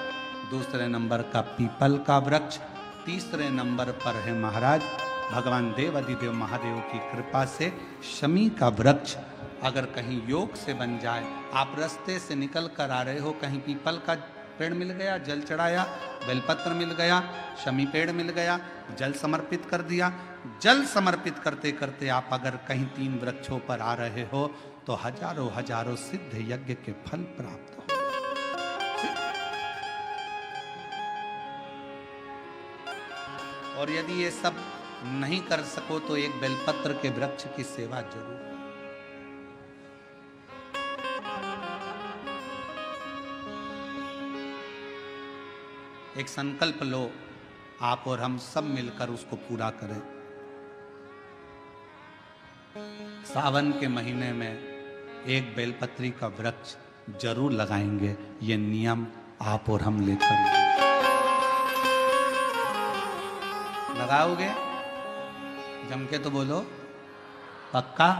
दूसरे नंबर का पीपल का वृक्ष, तीसरे नंबर पर है महाराज भगवान देव अधिदेव महादेव की कृपा से शमी का वृक्ष। अगर कहीं योग से बन जाए, आप रास्ते से निकल कर आ रहे हो, कहीं पीपल का पेड़ मिल गया, जल चढ़ाया, बेलपत्र मिल गया, शमी पेड़ मिल गया, जल समर्पित कर दिया। जल समर्पित करते करते आप अगर कहीं 3 वृक्षों पर आ रहे हो तो हजारों हजारों सिद्ध यज्ञ के फल प्राप्त हो। और यदि ये सब नहीं कर सको तो एक बेलपत्र के वृक्ष की सेवा जरूर। एक संकल्प लो, आप और हम सब मिलकर उसको पूरा करें। सावन के महीने में एक बेलपत्री का वृक्ष जरूर लगाएंगे। ये नियम आप और हम लेकर लगाओगे? जम के तो बोलो, पक्का?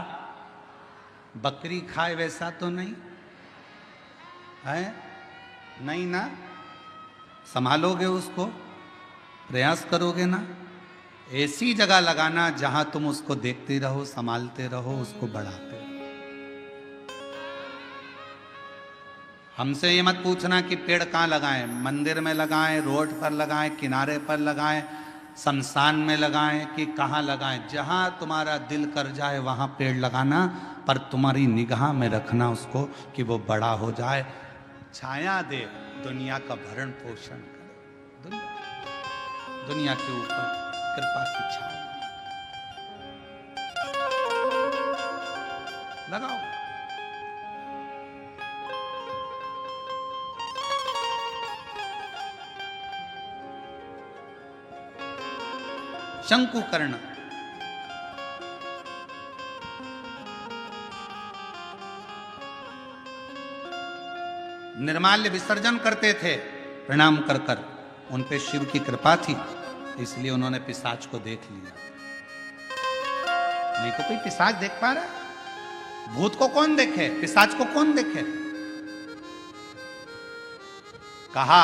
बकरी खाए वैसा तो नहीं है? नहीं ना? संभालोगे उसको, प्रयास करोगे ना? ऐसी जगह लगाना जहां तुम उसको देखते रहो, संभालते रहो, उसको बढ़ाते रहो। हमसे ये मत पूछना कि पेड़ कहाँ लगाएं, मंदिर में लगाएं, रोड पर लगाएं, किनारे पर लगाएं, शमशान में लगाएं कि कहाँ लगाएं। जहां तुम्हारा दिल कर जाए वहां पेड़ लगाना, पर तुम्हारी निगाह में रखना उसको कि वो बड़ा हो जाए, छाया दे, दुनिया का भरण पोषण करे, दुनिया के ऊपर कृपा की छाया लगाओ। शंकुकर्ण निर्माल्य विसर्जन करते थे प्रणाम कर कर। उन पे शिव की कृपा थी, इसलिए उन्होंने पिशाच को देख लिया। नहीं तो कोई पिशाच देख पा रहा है? भूत को कौन देखे, पिशाच को कौन देखे? कहा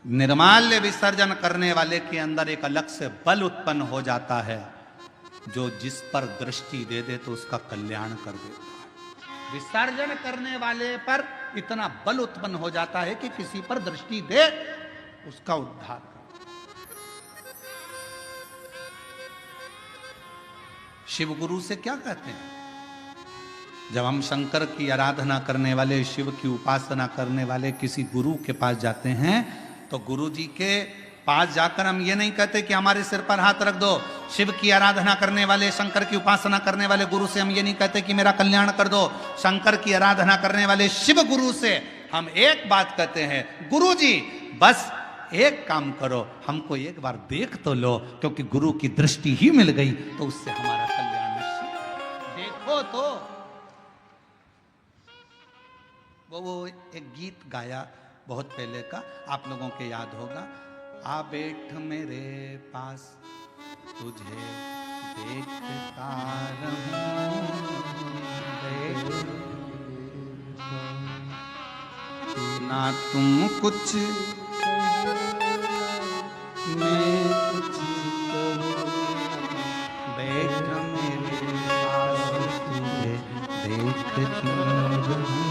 निर्माल्य विसर्जन करने वाले के अंदर एक अलग से बल उत्पन्न हो जाता है, जो जिस पर दृष्टि दे दे तो उसका कल्याण कर देता है। विसर्जन करने वाले पर इतना बल उत्पन्न हो जाता है कि किसी पर दृष्टि दे उसका उद्धार कर। शिव गुरु से क्या कहते हैं? जब हम शंकर की आराधना करने वाले, शिव की उपासना करने वाले किसी गुरु के पास जाते हैं तो गुरु जी के पास जाकर हम ये नहीं कहते कि हमारे सिर पर हाथ रख दो। शिव की आराधना करने वाले, शंकर की उपासना करने वाले गुरु से हम ये नहीं कहते कि मेरा कल्याण कर दो। शंकर की आराधना करने वाले शिव गुरु से हम एक बात कहते हैं, गुरु जी बस एक काम करो, हमको एक बार देख तो लो, क्योंकि गुरु की दृष्टि ही मिल गई तो उससे हमारा कल्याण निश्चित। देखो तो वो एक गीत गाया बहुत पहले का, आप लोगों के याद होगा, आ बैठ मेरे पास तुझे देखता रहूं, ना तुम कुछ मैं कुछ कहूं, बैठ मेरे पास तुझे देखता रहूं।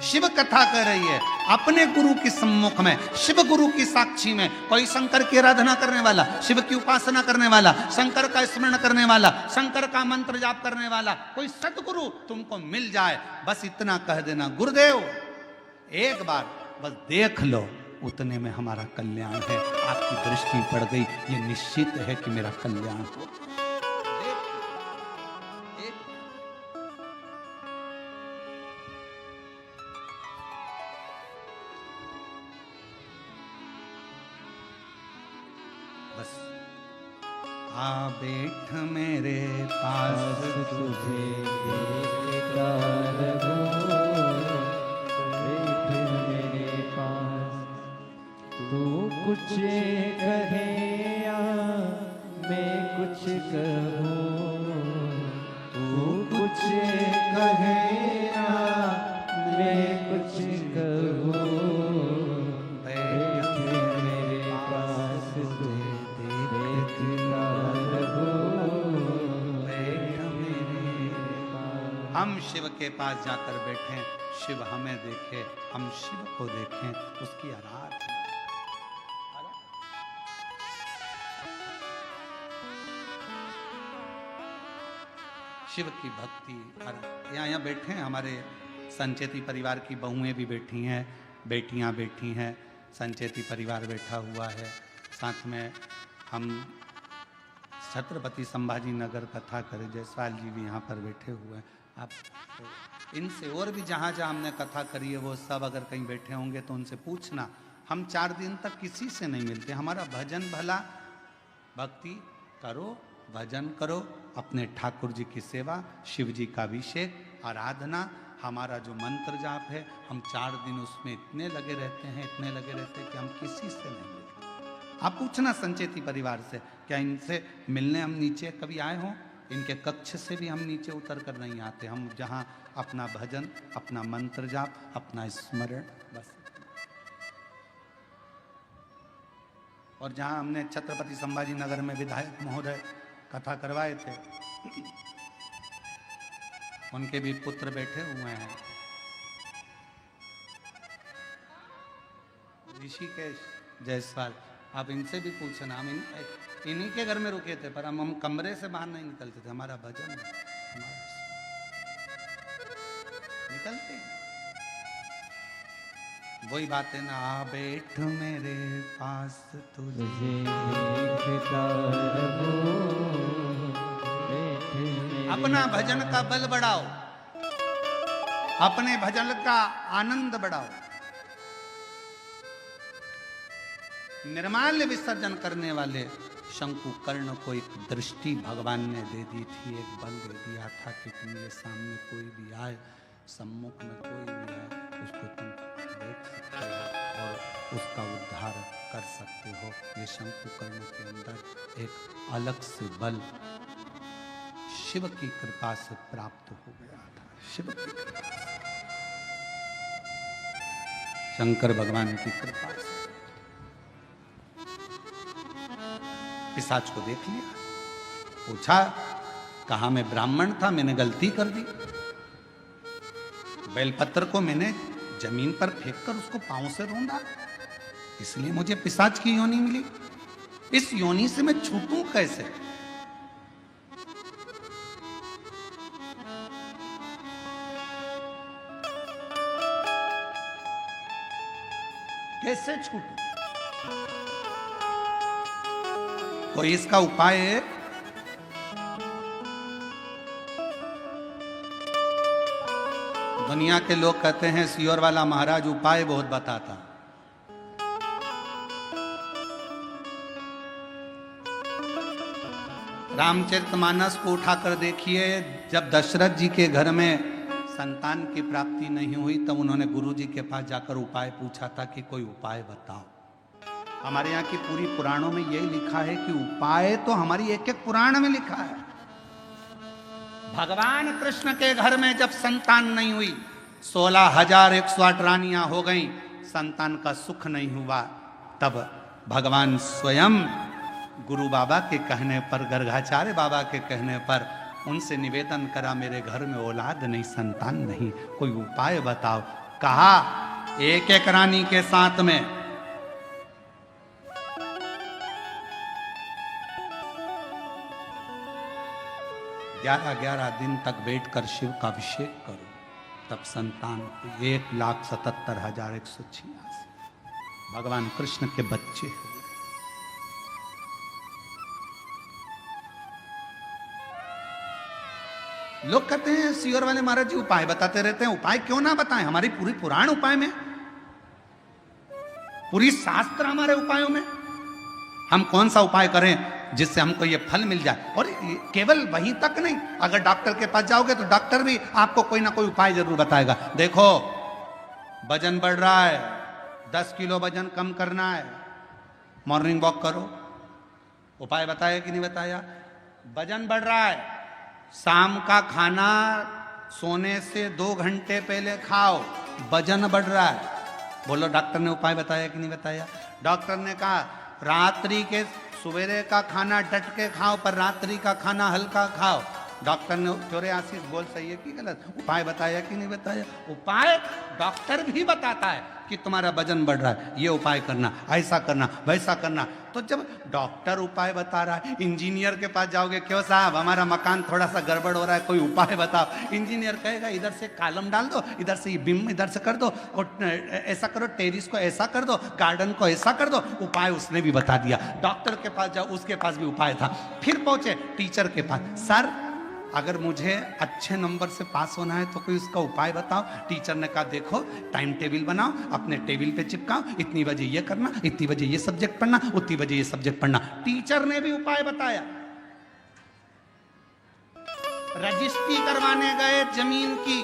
शिव कथा कह रही है अपने गुरु के सम्मुख में, शिव गुरु की साक्षी में। कोई शंकर की आराधना करने वाला, शिव की उपासना करने वाला, शंकर का स्मरण करने वाला, शंकर का मंत्र जाप करने वाला कोई सतगुरु तुमको मिल जाए, बस इतना कह देना, गुरुदेव एक बार बस देख लो, उतने में हमारा कल्याण है। आपकी दृष्टि पड़ गई, ये निश्चित है कि मेरा कल्याण हो। बस आ बैठ मेरे पास तुझे देखता रहूं, बैठ मेरे पास, तू कुछ कहे या मैं कुछ कहूं, तू कुछ कुछ कहे ना मैं कुछ कहूँ, बैठ मेरे पास तू देखता रहूं, बैठ मेरे पास। हम शिव के पास जाकर बैठें, शिव हमें देखे, हम शिव को देखें, उसकी आराधना। शिव की भक्ति। यहाँ बैठे हैं, हमारे संचेती परिवार की बहुएं भी बैठी हैं, बेटियां बैठी हैं, संचेती परिवार बैठा हुआ है, साथ में हम छत्रपति संभाजी नगर कथा करे जयसवाल जी भी यहाँ पर बैठे हुए हैं। आप इनसे और भी जहाँ जहाँ हमने कथा करी है वो सब अगर कहीं बैठे होंगे तो उनसे पूछना। हम 4 दिन तक किसी से नहीं मिलते, हमारा भजन भला, भक्ति करो, भजन करो, अपने ठाकुर जी की सेवा, शिव जी का अभिषेक, आराधना, हमारा जो मंत्र जाप है, हम 4 दिन उसमें इतने लगे रहते हैं, इतने लगे रहते हैं कि हम किसी से नहीं मिलते। आप पूछना संचेती परिवार से, क्या इनसे मिलने हम नीचे कभी आए हों? इनके कक्ष से भी हम नीचे उतर कर नहीं आते। हम जहाँ अपना भजन, अपना मंत्र जाप, अपना स्मरण, बस। और जहाँ हमने छत्रपति संभाजी नगर में विधायक महोदय कथा करवाए थे, उनके भी पुत्र बैठे हुए हैं, ऋषिकेश जायसवाल। आप इनसे भी पूछना। हम इन्हीं के घर में रुके थे, पर हम कमरे से बाहर नहीं निकलते थे। हमारा भजन निकलते वही बातें ना, आ बैठ मेरे पास तुझे देखता रहूं, बैठ मेरे अपना भजन का बल बढ़ाओ, अपने भजन का आनंद बढ़ाओ। निर्माल्य विसर्जन करने वाले शंकु कर्ण को एक दृष्टि भगवान ने दे दी थी, एक बल दे दिया था कि तुम ये सामने कोई भी आए, सम्मुख में कोई भी आए, उसको तुम देख सकते हो और उसका उद्धार कर सकते हो। ये शंकु कर्ण के अंदर एक अलग से बल शिव की कृपा से प्राप्त हो गया था। शिव की कृपा से, शंकर भगवान की कृपा से। पिशाच को देख लिया, पूछा, कहा मैं ब्राह्मण था, मैंने गलती कर दी, बेलपत्र को मैंने जमीन पर फेंककर उसको पांव से रोंदा, इसलिए मुझे पिशाच की योनि मिली। इस योनि से मैं छूटूं कैसे? कैसे छूटूं? कोई इसका उपाय है? दुनिया के लोग कहते हैं सियोर वाला महाराज उपाय बहुत बताता। रामचरितमानस को उठाकर देखिए, जब दशरथ जी के घर में संतान की प्राप्ति नहीं हुई तब उन्होंने गुरु जी के पास जाकर उपाय पूछा था कि कोई उपाय बताओ। हमारे यहाँ की पूरी पुराणों में यही लिखा है कि उपाय तो हमारी एक एक पुराण में लिखा है। भगवान कृष्ण के घर में जब संतान नहीं हुई, 16,108 रानियां हो गईं, संतान का सुख नहीं हुआ, तब भगवान स्वयं गुरु बाबा के कहने पर, गर्गाचार्य बाबा के कहने पर उनसे निवेदन करा, मेरे घर में औलाद नहीं, संतान नहीं, कोई उपाय बताओ। कहा, एक एक रानी के साथ में 11 दिन तक बैठकर शिव का अभिषेक करो, तब संतान 1,77,186 भगवान कृष्ण के बच्चे हुए। लोग कहते हैं सियोर वाले महाराज जी उपाय बताते रहते हैं। उपाय क्यों ना बताएं? हमारी पूरी पुराण उपाय में, पूरी शास्त्र हमारे उपायों में। हम कौन सा उपाय करें जिससे हमको ये फल मिल जाए? और केवल वहीं तक नहीं, अगर डॉक्टर के पास जाओगे तो डॉक्टर भी आपको कोई ना कोई उपाय जरूर बताएगा। देखो, वजन बढ़ रहा है, 10 किलो वजन कम करना है, मॉर्निंग वॉक करो। उपाय बताया कि नहीं बताया? वजन बढ़ रहा है, शाम का खाना सोने से 2 घंटे पहले खाओ, वजन बढ़ रहा है। बोलो डॉक्टर ने उपाय बताया कि नहीं बताया? डॉक्टर ने कहा रात्रि के सवेरे का खाना डट के खाओ, पर रात्रि का खाना हल्का खाओ। डॉक्टर ने क्योरे आशीष बोल सही है कि गलत? उपाय बताया कि नहीं बताया? उपाय डॉक्टर भी बताता है कि तुम्हारा वजन बढ़ रहा है, ये उपाय करना, ऐसा करना, वैसा करना। तो जब डॉक्टर उपाय बता रहा है, इंजीनियर के पास जाओगे, क्यों साहब हमारा मकान थोड़ा सा गड़बड़ हो रहा है, कोई उपाय बताओ। इंजीनियर कहेगा इधर से कॉलम डाल दो, इधर से ये बिम इधर से कर दो, और ऐसा करो, टेरिस को ऐसा कर दो, गार्डन को ऐसा कर दो। उपाय उसने भी बता दिया। डॉक्टर के पास जाओ, उसके पास भी उपाय था। फिर पहुंचे टीचर के पास, सर अगर मुझे अच्छे नंबर से पास होना है तो कोई उसका उपाय बताओ। टीचर ने कहा देखो टाइम टेबल बनाओ, अपने टेबल पे चिपकाओ, इतनी बजे ये करना, इतनी बजे ये सब्जेक्ट पढ़ना, उतनी बजे ये सब्जेक्ट पढ़ना। टीचर ने भी उपाय बताया। रजिस्ट्री करवाने गए जमीन की,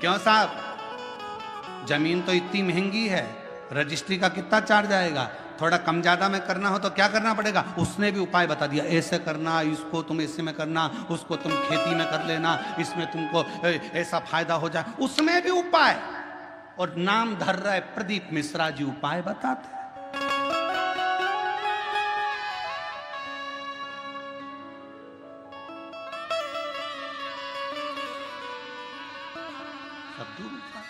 क्यों साहब जमीन तो इतनी महंगी है, रजिस्ट्री का कितना चार्ज आएगा? थोड़ा कम ज्यादा में करना हो तो क्या करना पड़ेगा? उसने भी उपाय बता दिया, ऐसे करना, इसको तुम ऐसे में करना, उसको तुम खेती में कर लेना, इसमें तुमको ऐसा फायदा हो जाए। उसमें भी उपाय। और नाम धर रहा है प्रदीप मिश्रा जी, उपाय बताते हैं। सब दूर उपाय।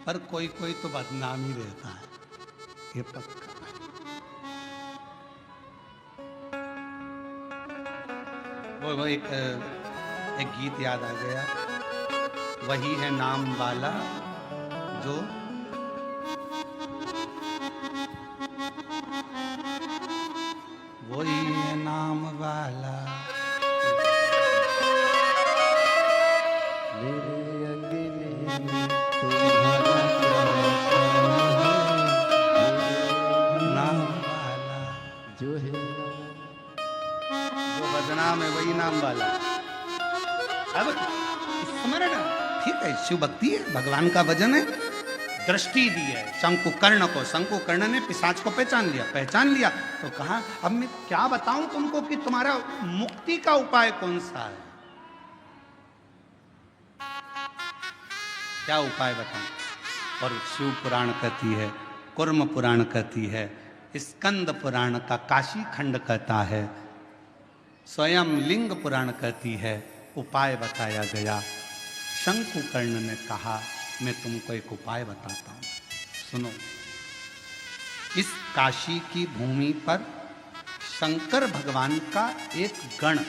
पर कोई कोई तो बदनाम ही रहता है, ये पक्का। वो एक गीत याद आ गया, वही है नाम वाला जो वही है नाम वाला। नाम है वही नाम वाला। अब स्मरण ठीक है, शिव भक्ति है, भगवान का भजन है। दृष्टि दी है शंकुकर्ण को, शंकुकर्ण ने पिशाच को पहचान लिया तो कहा अब मैं क्या बताऊं तुमको कि तुम्हारा मुक्ति का उपाय कौन सा है, क्या उपाय बताऊं? और शिव पुराण कहती है, कुर्म पुराण कहती है, स्कंद पुराण का काशी खंड कहता है, स्वयं लिंग पुराण कहती है, उपाय बताया गया। शंकुकर्ण ने कहा मैं तुमको एक उपाय बताता हूं, सुनो। इस काशी की भूमि पर शंकर भगवान का एक गण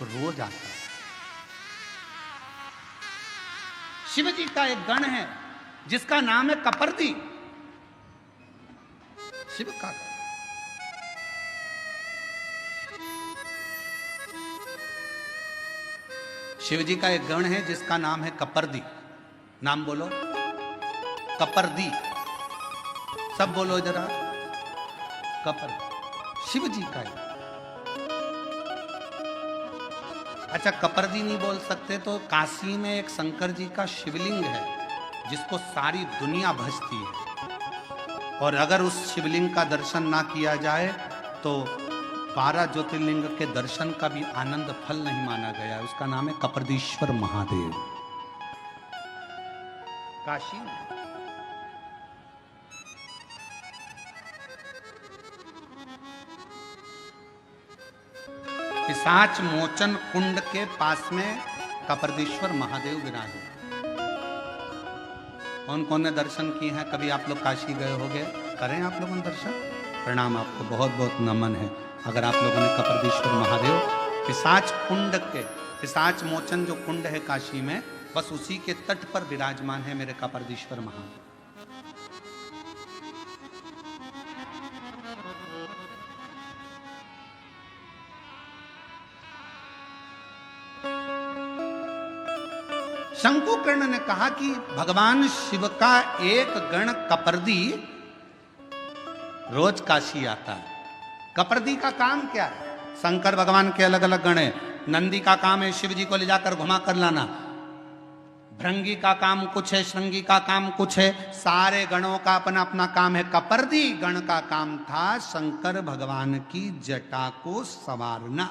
रोज आता है। शिव जी का एक गण है जिसका नाम है कपर्दी। शिव का शिव जी का एक गण है जिसका नाम है कपर्दी। नाम बोलो, कपर्दी, सब बोलो जरा, कपर शिव जी का है। अच्छा कपर्दी नहीं बोल सकते तो काशी में एक शंकर जी का शिवलिंग है जिसको सारी दुनिया भजती है, और अगर उस शिवलिंग का दर्शन ना किया जाए तो 12 ज्योतिर्लिंग के दर्शन का भी आनंद फल नहीं माना गया। उसका नाम है कपर्दीश्वर महादेव, काशी में। पिशाच मोचन कुंड के पास में कपर्दीश्वर महादेव विराजे। कौन कौन ने दर्शन किए हैं? कभी आप लोग काशी गए होंगे, करें आप लोगों ने दर्शन। प्रणाम, आपको बहुत बहुत नमन है। अगर आप लोगों ने कपर्दीश्वर महादेव पिशाच कुंड के, पिशाच मोचन जो कुंड है काशी में, बस उसी के तट पर विराजमान है मेरे कपर्दीश्वर महादेव। शंकुकर्ण ने कहा कि भगवान शिव का एक गण कपर्दी रोज काशी आता है। कपर्दी का काम क्या है? शंकर भगवान के अलग अलग गण है। नंदी का काम है शिव जी को ले जाकर घुमा कर लाना, भृंगी का काम कुछ है, श्रृंगी का काम कुछ है, सारे गणों का अपना अपना काम है। कपर्दी गण का काम था शंकर भगवान की जटा को संवारना।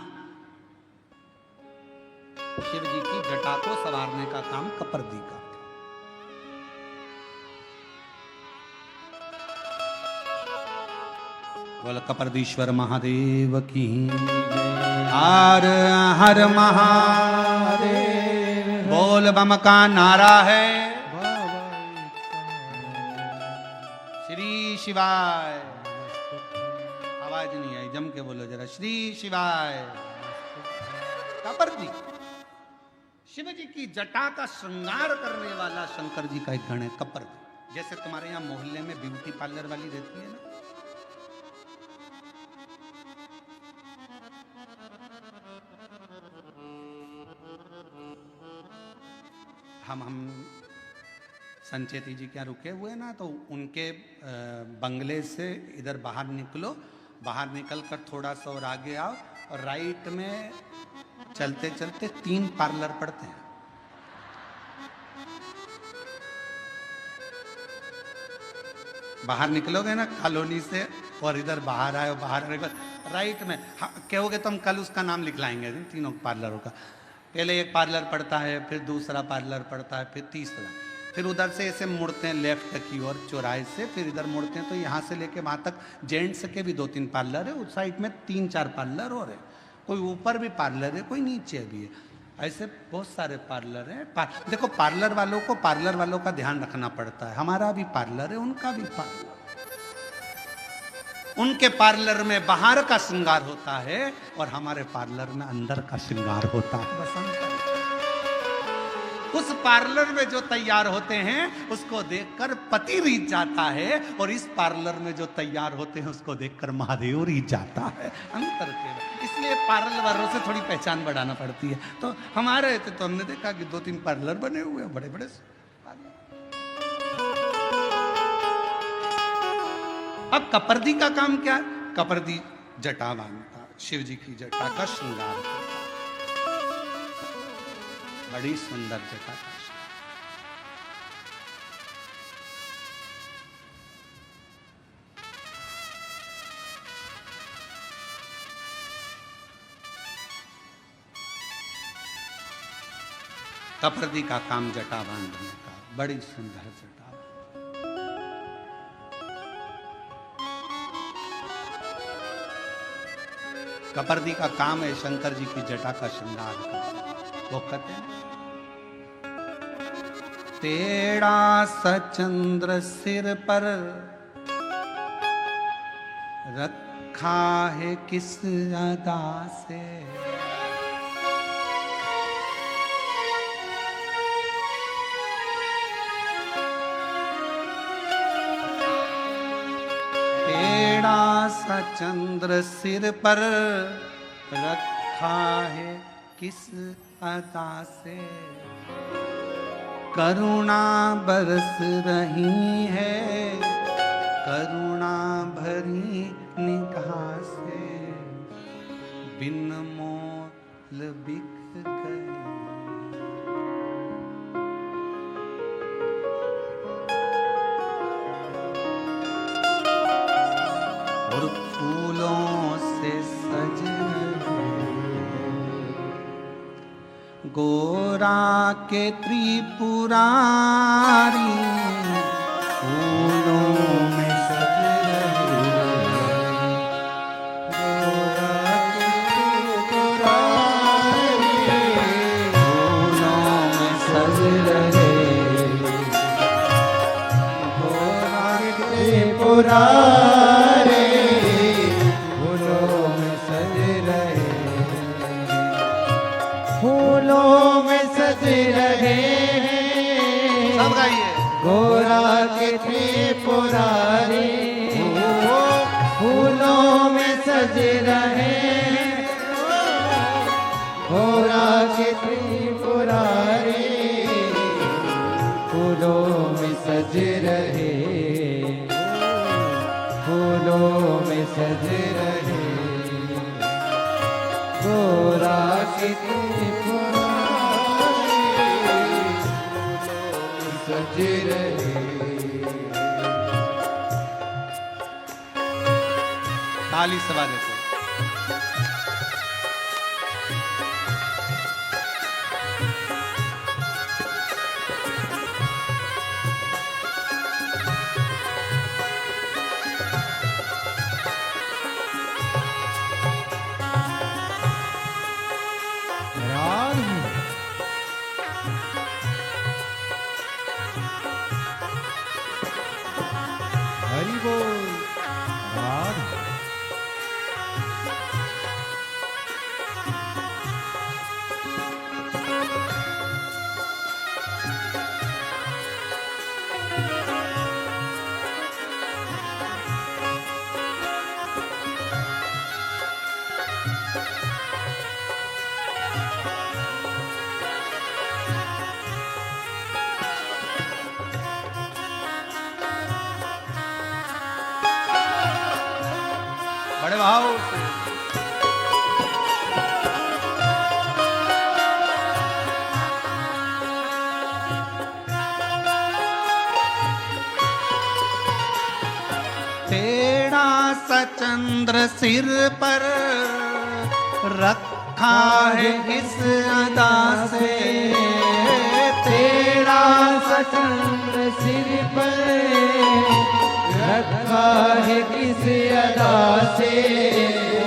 शिव जी की जटा को संवारने का काम कपर्दी का। बोल कपर्दीश्वर महादेव की। हर हर महादेव। बोल बम का नारा है। श्री शिवाय। आवाज नहीं आई, जम के बोलो जरा, श्री शिवाय। कपर्दी शिव जी की जटा का श्रृंगार करने वाला शंकर जी का एक गण है कपर्दी। जैसे तुम्हारे यहाँ मोहल्ले में ब्यूटी पार्लर वाली रहती है ना, हम संचेती जी क्या रुके हुए ना, तो उनके बंगले से इधर बाहर निकलो, बाहर निकल कर थोड़ा सा और आगे आओ, और राइट में चलते चलते 3 पार्लर पड़ते हैं। बाहर निकलोगे ना कॉलोनी से और इधर बाहर आए, बाहर आने के बाद राइट में कहोगे तो हम कल उसका नाम लिख लाएंगे तीनों पार्लरों का। पहले एक पार्लर पड़ता है, फिर दूसरा पार्लर पड़ता है, फिर तीसरा, फिर उधर से ऐसे मुड़ते हैं लेफ्ट की ओर चौराहे से, फिर इधर मुड़ते हैं, तो यहाँ से लेके वहाँ तक जेंट्स के भी 2-3 पार्लर है, उस साइड में 3-4 पार्लर और है, कोई ऊपर भी पार्लर है, कोई नीचे भी है, ऐसे बहुत सारे पार्लर हैं। देखो पार्लर वालों को पार्लर वालों का ध्यान रखना पड़ता है। हमारा भी पार्लर है, उनका भी पार्लर। उनके पार्लर में बाहर का श्रृंगार होता है और हमारे पार्लर में अंदर का श्रृंगार होता है। बसंत उस पार्लर में जो तैयार होते हैं उसको देखकर पति रीझ जाता है, और इस पार्लर में जो तैयार होते हैं उसको देखकर महादेव रीझ जाता है। अंतर के इसलिए पार्लर वालों से थोड़ी पहचान बढ़ाना पड़ती है। तो हमारे तो हमने देखा कि 2-3 पार्लर बने हुए हैं, बड़े बड़े पार्लर। अब कपर्दी का काम क्या है? कपर्दी जटा बांधता, शिव जी की जटा का श्रृंगार करता, बड़ी सुंदर जटा का। कपर्दी का काम जटा बांधने का, बड़ी सुंदर जटा। कपर्दी का काम है शंकर जी की जटा का श्रृंगार करना। वो कहते हैं तेरा सचंद्र सिर पर रखा है किस अदा से, तेरा सा चंद्र सिर पर रखा है किस अदा से, करुणा बरस रही है करुणा भरी निगाह से, बिन मोल बिक गई। और फूलों से सज गोरा के त्रिपुरारी, फूलों में सज गोरा के त्रिपुरारी, फूलों में सज रहे गोरा के त्रिपुरारी, गोरा के त्रिपुरारी, फूलों में सज रहे, गोरा के त्रिपुरारी, फूलों में सज रहे, फूलों में सज रहे, गोरा के त्रिपुरारी सज रहे। ताली सवा देखो। हरि बोल राधे। बड़े भाव तेरा सचंद्र सिर पर रखा है किस अदा से, तेरा सचंद्र सिर पर रखा है किस अदा से।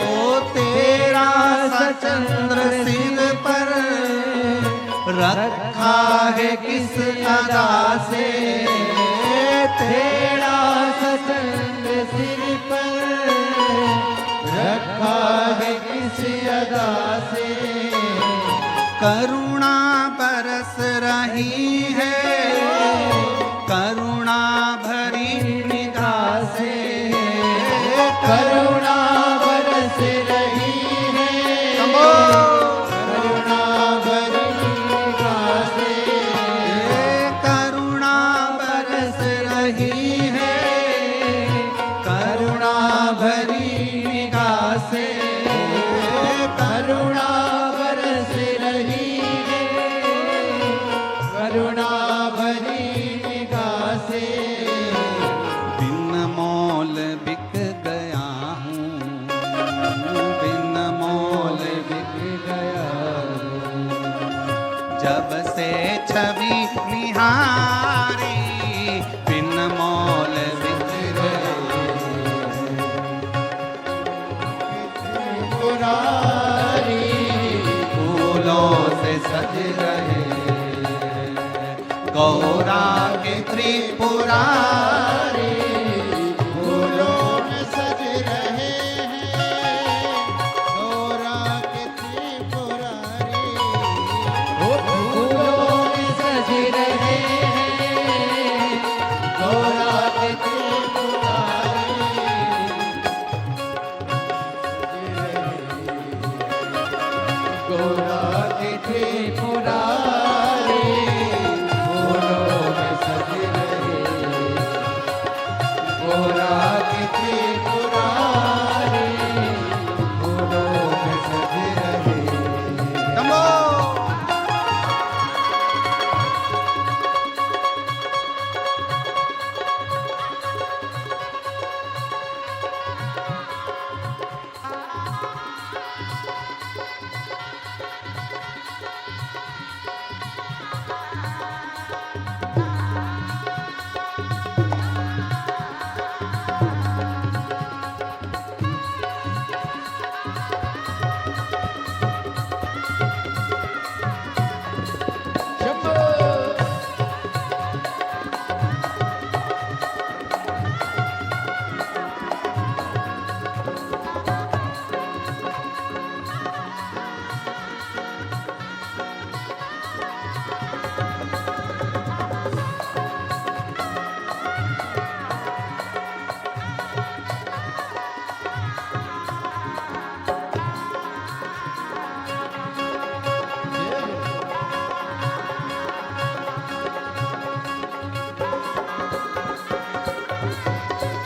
ओ तेरा सचंद्र सिर पर रखा है किस अदा से, तेरा सचंद्र सिर पर रखा है किस अदा से। करुणा बरस रही है करुणा भरी निगाह से, करुणा बरस रही है करुणा भरी निगाह से। करुणा बरस रही है करुणा भरी निगाह से, करुणा बरस रही है करुणा भरी निगाह से। बिन मोल बिक गया हूँ बिन मोल बिक गया जब से छवि निहारी बिन मोल बिक गए। पुरारी फूलों से सज रहे गौरा के त्रिपुरारी, फूलों में सज रहे हैं गौरा के त्रिपुरारी। फूलों में सज रहे हैं गौरा के त्रिपुरारी। गौरा के त्रिपुरारी फूलों में सज रहे गौरा के त्रिपुरारी फूलों में सज रहे। शंभो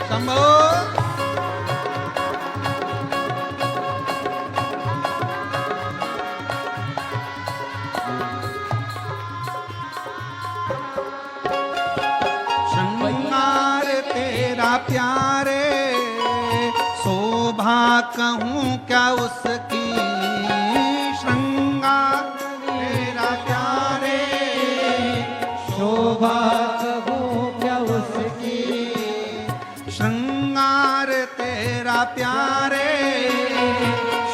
शंभो। प्यारे, शोभा कहूँ क्या उसकी, श्रृंगार तेरा प्यारे, शोभा कहूँ क्या उसकी, श्रृंगार तेरा प्यारे,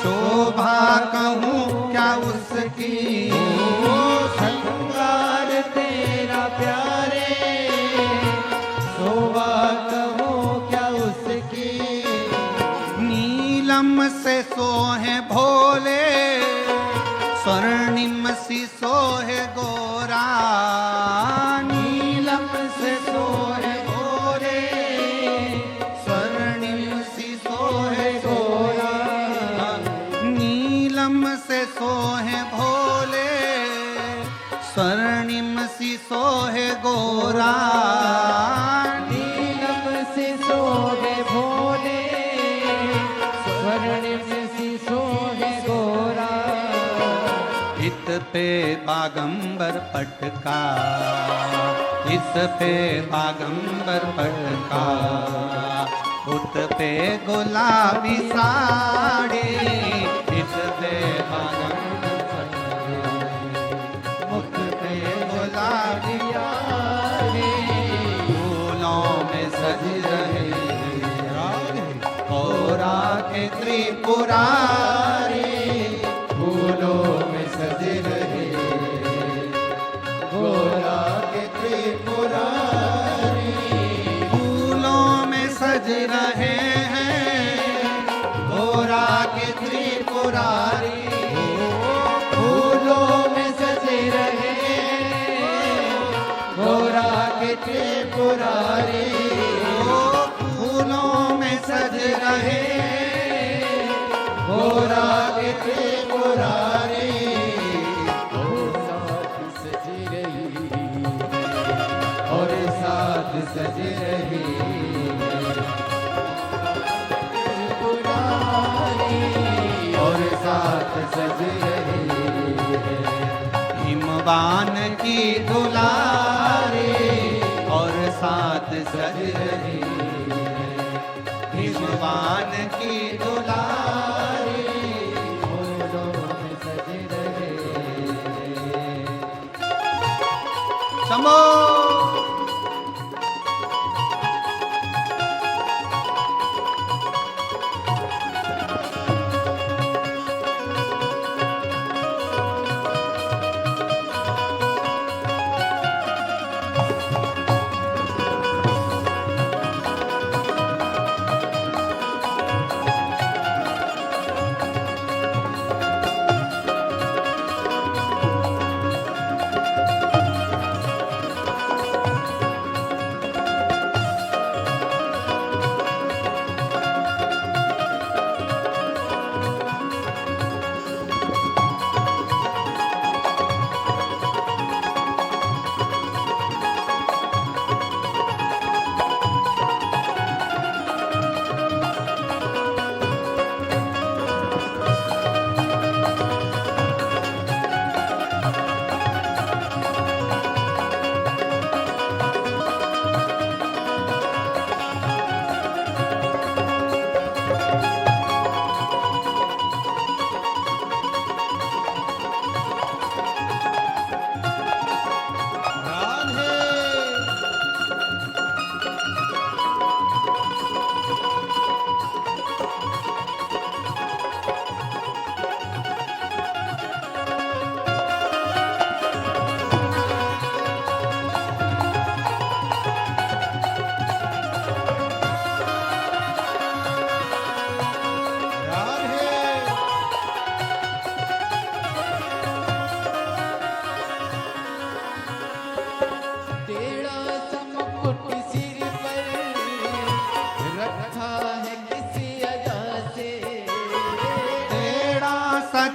शोभा कहूँ क्या उसकी, श्रृंगार तेरा प्यारे, शोभा कहूँ क्या उसकी, नीलम से सोहे भोले, स्वर्णिम सी सोहे गोरा, नीलम से सोहे भोले, स्वर्णिम सी सोहे गोरा, नीलम से सोहे भोले, स्वर्णिम सी सोहे गोरा, नीलम से सोहे भोले, स्वर्णिम सी सोहे गोरा, इत पे बागंबर पटका, इत पे बागंबर पटका, उत पे गुलाबी साड़ी, इत पे बागंबर पटका, उत पे गुलाबी साड़ी, फूलों में सज रहे गौरा के त्रिपुरारी, फूलों में सज रहे गोरा के त्रिपुरारी, फूलों में सज रहे हैं गोरा के त्रिपुरारी, फूलों में सज रहे गोरा के त्रिपुरारी, फूलों में सज रहे गोरा के त्रिपुरारी, और साथ सज रही, और साथ सज रही त्रिपुरारी, और साथ सज रही हिमवान की दुलारी, और साथ सज रही हिमवान की दुलारी, फूलों में सज रहे शंभो।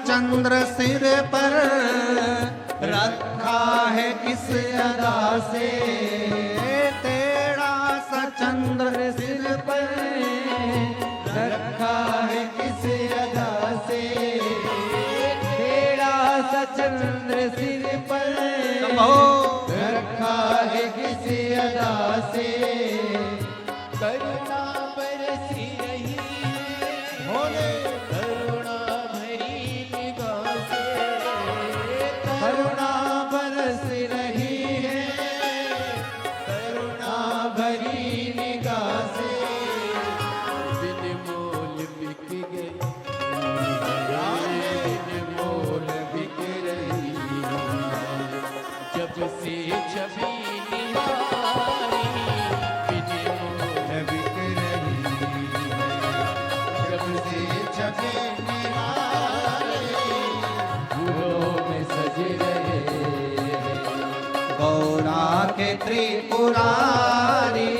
चंद्र सिर पर रखा है किस अदा से, तेरा सा चंद्र सिर पर रखा है किस अदा से, तेरा सा चंद्र सिर पर रखा है किस अदा से, करुण के त्रिपुरारी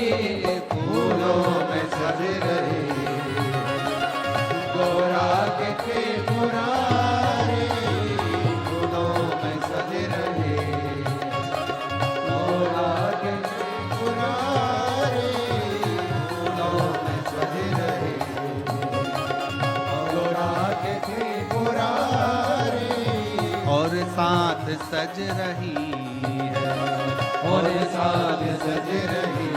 फूलों में सज रहे गोरा के त्रिपुरारी फूलों में सज रहे गोरा के त्रिपुरारी फूलों में सज रहे गोरा के त्रिपुरारी और साथ सज रही है और साथ सज रही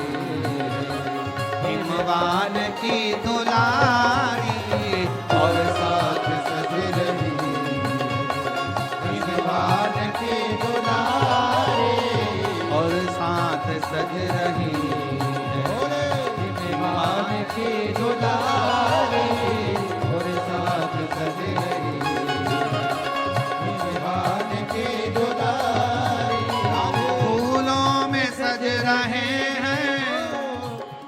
हिमवान की दुलारी और साथ सज रही हिमवान की दुलारी और साथ सज रही हिमवान की दुलारी और साथ सज रही हिमवान की दुलारी फूलों में सज रहे हैं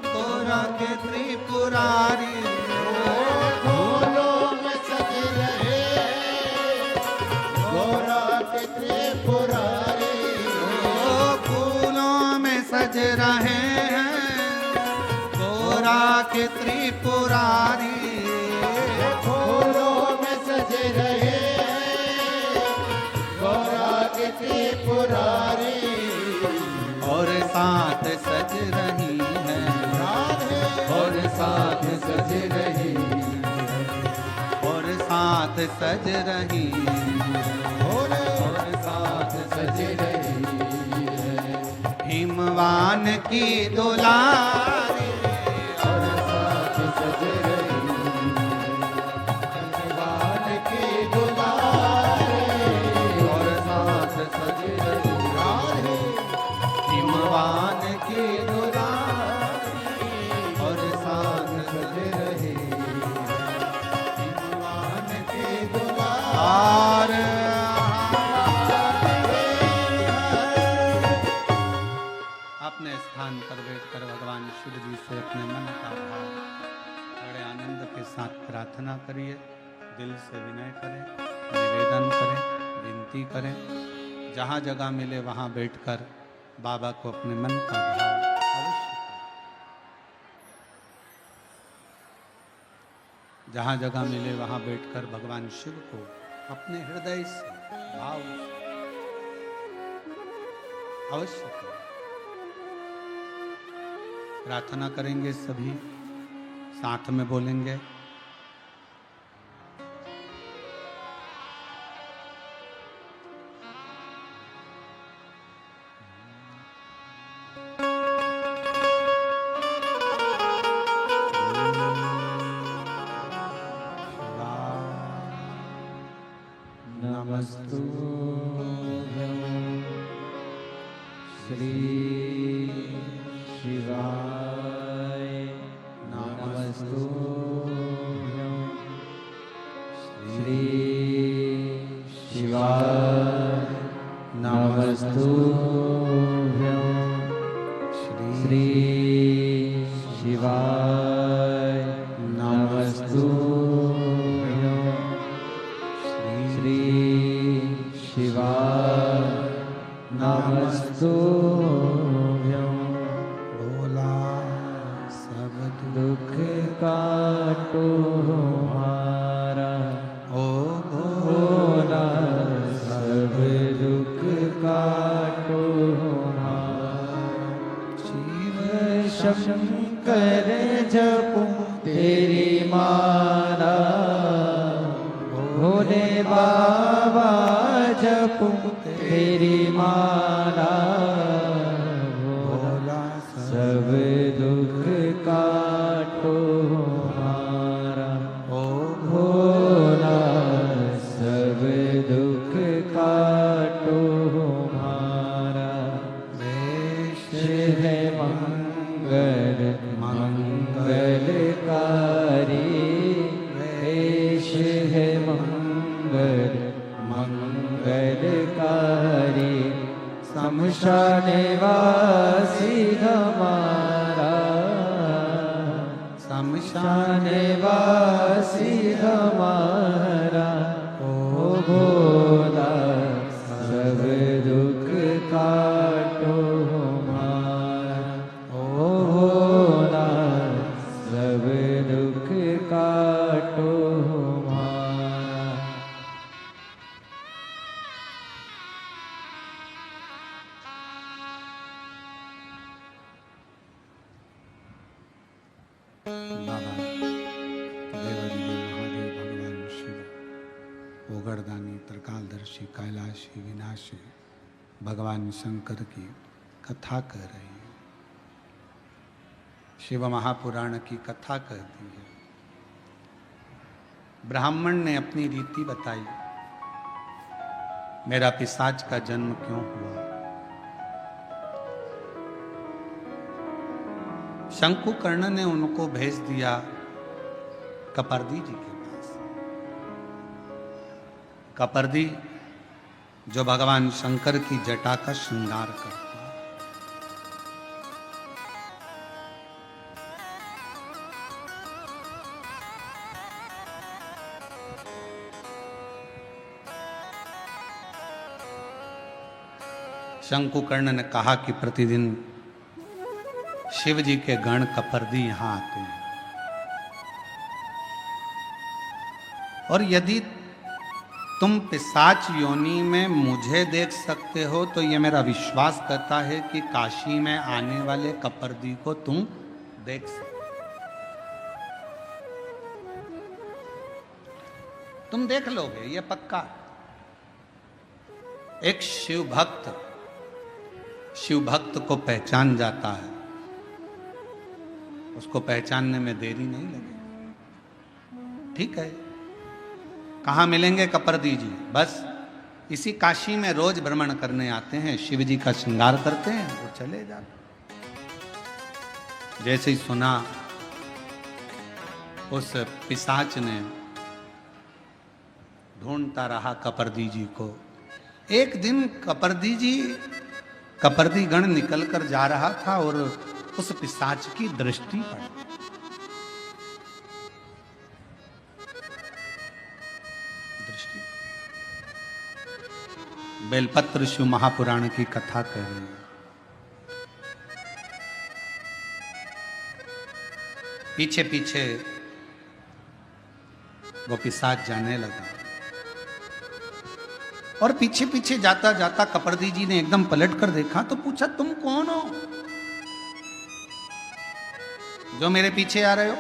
गोरा के त्रिपुरारी फूलों में सज रहे गोरा के त्रिपुरारी फूलों में सज रहे हैं गोरा के त्रिपुरारी फूलों में सज रहे गोरा के त्रिपुरारी और साथ सज रही है और साथ सज रही और साथ सज रही और साथ सज रही हिमवान की दुलारी और साथ सज रही हिमवान की दुलारी और साथ सज रही हिमवान की दुलारी और साथ सज रही हिमवान की दुलारी और अपने स्थान पर बैठकर भगवान शिव जी से अपने मन का भाव बड़े आनंद के साथ प्रार्थना करिए। दिल से विनय करें, निवेदन करें, विनती करें। जहाँ जगह मिले वहाँ बैठकर बाबा को अपने मन का भाव अवश्य करें। जहाँ जगह मिले वहाँ बैठकर भगवान शिव को अपने हृदय से भाव अवश्य करें। प्रार्थना करेंगे, सभी साथ में बोलेंगे। नमस्तुभ्यं श्री शिवाय नमस्तुभ्यं श्री शिवाय नमस्तुभ्यं श्री शिवाय नमस्तुभ्यं श्री शिवाय नमस्तुभ्यं बोला सब दुख काटो हमारा ओ भोला सब दुख काटो हमारा शिव शंकर जपू तेरी माला भोले बाबा जपू तेरी माला बोला सब दुख काटो हमारा ओ भोला सब दुख काटो हमारा वेश है मंगल मंगलकारी वेश है मंगल मंगलकारी शमशान वासी हमारा शमशान वासी हमारा ओ भोला सब दुख काटो बाबा देवादिदेव महादेव भगवान शिव ओगरदानी त्रिकालदर्शी कैलाशी विनाशी भगवान शंकर की कथा कर रही है। शिव महापुराण की कथा कहती है। ब्राह्मण ने अपनी रीति बताई, मेरा पिशाच का जन्म क्यों हुआ। शंकुकर्ण ने उनको भेज दिया कपर्दी जी के पास। कपर्दी जो भगवान शंकर की जटा का श्रृंगार करता है। शंकुकर्ण ने कहा कि प्रतिदिन शिव जी के गण कपर्दी यहां आते हैं, और यदि तुम पिशाच योनि में मुझे देख सकते हो तो ये मेरा विश्वास करता है कि काशी में आने वाले कपर्दी को तुम देख सकते हो। तुम देख लोगे, ये पक्का। एक शिव भक्त को पहचान जाता है, उसको पहचानने में देरी नहीं लगेगी। ठीक है, कहाँ मिलेंगे कपर्दी जी? बस इसी काशी में रोज भ्रमण करने आते हैं, शिव जी का श्रृंगार करते हैं, वो चले जाते। जैसे ही सुना, उस पिशाच ने ढूंढता रहा कपर्दी जी को। एक दिन कपर्दी गण निकल कर जा रहा था और उस पिशाच की दृष्टि पड़ी। बेलपत्र शिव महापुराण की कथा कह रही है। पीछे पीछे वो पिशाच जाने लगा, और पीछे पीछे जाता जाता कपर्दी जी ने एकदम पलट कर देखा तो पूछा, तुम कौन हो जो मेरे पीछे आ रहे हो?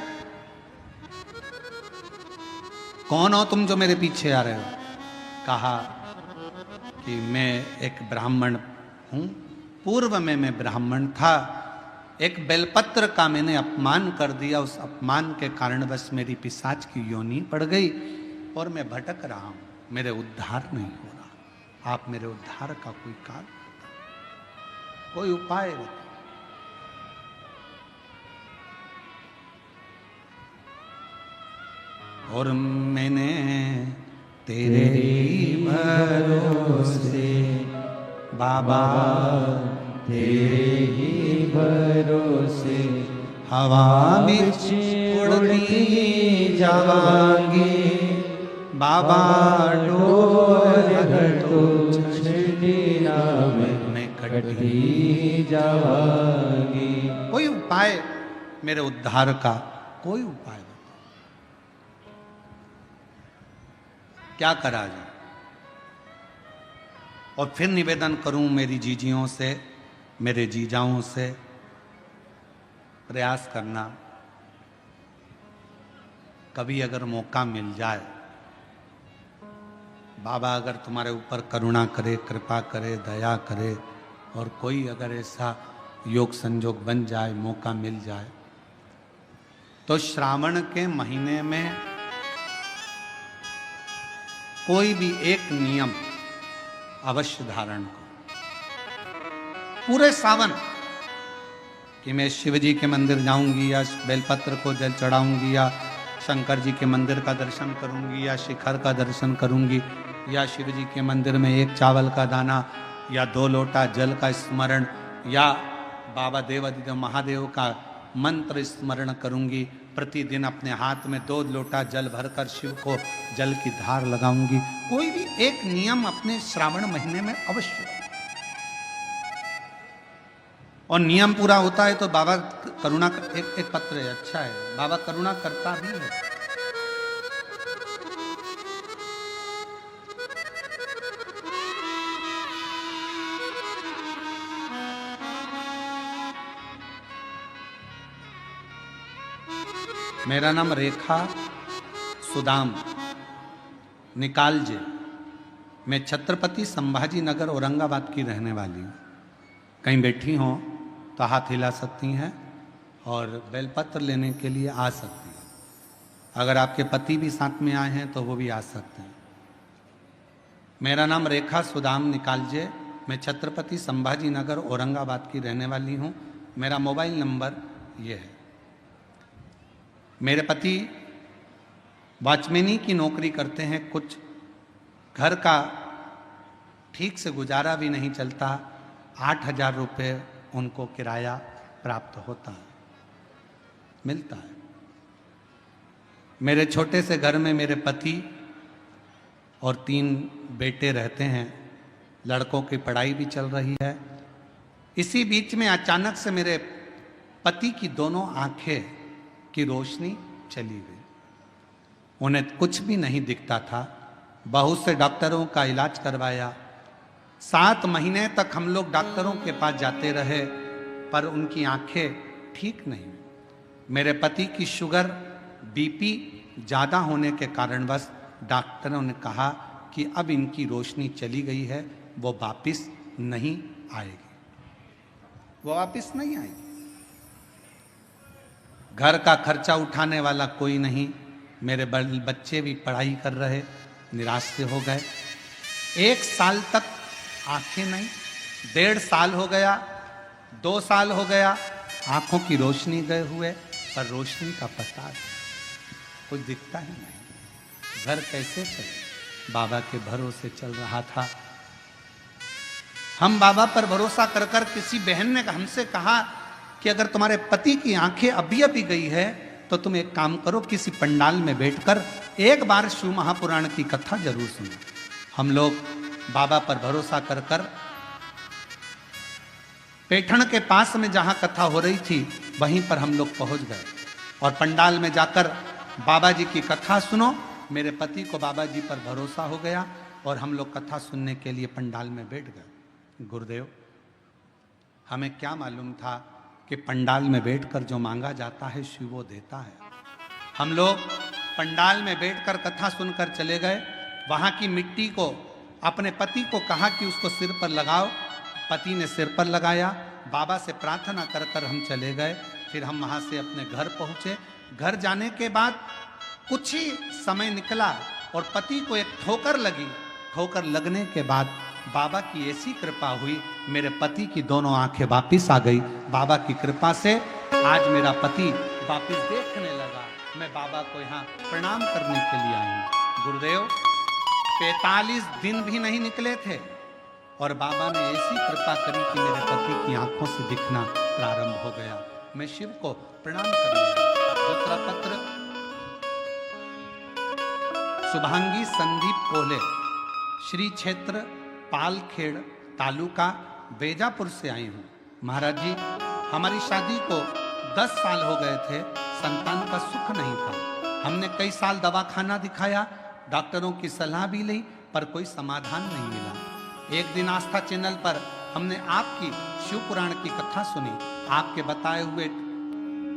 कौन हो तुम जो मेरे पीछे आ रहे हो? कहा कि मैं एक ब्राह्मण हूं, पूर्व में मैं ब्राह्मण था, एक बेलपत्र का मैंने अपमान कर दिया, उस अपमान के कारणवश मेरी पिशाच की योनि पड़ गई और मैं भटक रहा हूं, मेरे उद्धार नहीं हो रहा। आप मेरे उद्धार का कोई कार्य, कोई उपाय बताओ। और मैंने तेरे भरोसे बाबा, तेरे ही भरोसे हवा बिच उड़ती जावांगी बाबा, डोर तो छड़ीना मैं कटी जावांगी। कोई उपाय मेरे उद्धार का, कोई उपाय बताओ, क्या करा जाए। और फिर निवेदन करूं मेरी जीजियों से, मेरे जीजाओं से, प्रयास करना कभी अगर मौका मिल जाए, बाबा अगर तुम्हारे ऊपर करुणा करे, कृपा करे, दया करे, और कोई अगर ऐसा योग संजोग बन जाए, मौका मिल जाए, तो श्रावण के महीने में कोई भी एक नियम अवश्य धारण करो पूरे सावन, कि मैं शिव जी के मंदिर जाऊंगी या बेलपत्र को जल चढ़ाऊंगी या शंकर जी के मंदिर का दर्शन करूंगी या शिखर का दर्शन करूंगी या शिव जी के मंदिर में एक चावल का दाना या 2 लोटा जल का स्मरण या बाबा देवादिदेव महादेव का मंत्र स्मरण करूंगी। प्रतिदिन अपने हाथ में 2 लोटा जल भरकर शिव को जल की धार लगाऊंगी। कोई भी एक नियम अपने श्रावण महीने में अवश्य, और नियम पूरा होता है तो बाबा करुणा, एक पत्र है, अच्छा है, बाबा करुणा करता भी है। मेरा नाम रेखा सुदाम निकालजे। मैं छत्रपति संभाजी नगर औरंगाबाद की रहने वाली हूँ। कहीं बैठी हों तो हाथ हिला सकती हैं और बेलपत्र लेने के लिए आ सकती हैं। अगर आपके पति भी साथ में आए हैं तो वो भी आ सकते हैं। मेरा नाम रेखा सुदाम निकालजे। मैं छत्रपति संभाजी नगर औरंगाबाद की रहने वाली हूँ। मेरा मोबाइल नंबर ये है। मेरे पति वॉचमैनी की नौकरी करते हैं। कुछ घर का ठीक से गुजारा भी नहीं चलता। 8,000 रुपये उनको किराया प्राप्त होता है, मिलता है। मेरे छोटे से घर में मेरे पति और 3 बेटे रहते हैं। लड़कों की पढ़ाई भी चल रही है। इसी बीच में अचानक से मेरे पति की दोनों आंखें की रोशनी चली गई। उन्हें कुछ भी नहीं दिखता था। बहुत से डॉक्टरों का इलाज करवाया। 7 महीने तक हम लोग डॉक्टरों के पास जाते रहे, पर उनकी आंखें ठीक नहीं। मेरे पति की शुगर बीपी ज़्यादा होने के कारणवश डॉक्टरों ने कहा कि अब इनकी रोशनी चली गई है, वो वापस नहीं आएगी, वो वापस नहीं आएगी। घर का खर्चा उठाने वाला कोई नहीं। मेरे बच्चे भी पढ़ाई कर रहे, निराश से हो गए। 1 साल तक आंखें नहीं, 1.5 साल हो गया, 2 साल हो गया, आंखों की रोशनी गए हुए, पर रोशनी का पता नहीं, कुछ दिखता ही नहीं। घर कैसे चले? बाबा के भरोसे चल रहा था। हम बाबा पर भरोसा कर कर, किसी बहन ने हमसे कहा कि अगर तुम्हारे पति की आंखें अभी अभी गई है तो तुम एक काम करो, किसी पंडाल में बैठकर एक बार शिव महापुराण की कथा जरूर सुनो। हम लोग बाबा पर भरोसा कर कर पैठण के पास में जहां कथा हो रही थी वहीं पर हम लोग पहुंच गए और पंडाल में जाकर बाबा जी की कथा सुनो। मेरे पति को बाबा जी पर भरोसा हो गया और हम लोग कथा सुनने के लिए पंडाल में बैठ गए। गुरुदेव, हमें क्या मालूम था कि पंडाल में बैठकर जो मांगा जाता है शिव वो देता है। हम लोग पंडाल में बैठकर कथा सुनकर चले गए। वहां की मिट्टी को अपने पति को कहा कि उसको सिर पर लगाओ। पति ने सिर पर लगाया। बाबा से प्रार्थना कर कर हम चले गए। फिर हम वहां से अपने घर पहुंचे। घर जाने के बाद कुछ ही समय निकला और पति को एक ठोकर लगी। ठोकर लगने के बाद बाबा की ऐसी कृपा हुई, मेरे पति की दोनों आंखें वापिस आ गई। बाबा की कृपा से आज मेरा पति वापिस देखने लगा। मैं बाबा को यहाँ प्रणाम करने के लिए आई हूँ। गुरुदेव, 45 दिन भी नहीं निकले थे और बाबा ने ऐसी कृपा करी कि मेरे पति की आंखों से दिखना प्रारंभ हो गया। मैं शिव को प्रणाम करने आई। दूसरा पत्र शुभांगी संदीप कोले, श्री क्षेत्र पालखेड़, तालुका बेजापुर से आई हूँ। महाराज जी, हमारी शादी को 10 साल हो गए थे, संतान का सुख नहीं था। हमने कई साल दवाखाना दिखाया, डॉक्टरों की सलाह भी ली, पर कोई समाधान नहीं मिला। एक दिन आस्था चैनल पर हमने आपकी शिव पुराण की कथा सुनी। आपके बताए हुए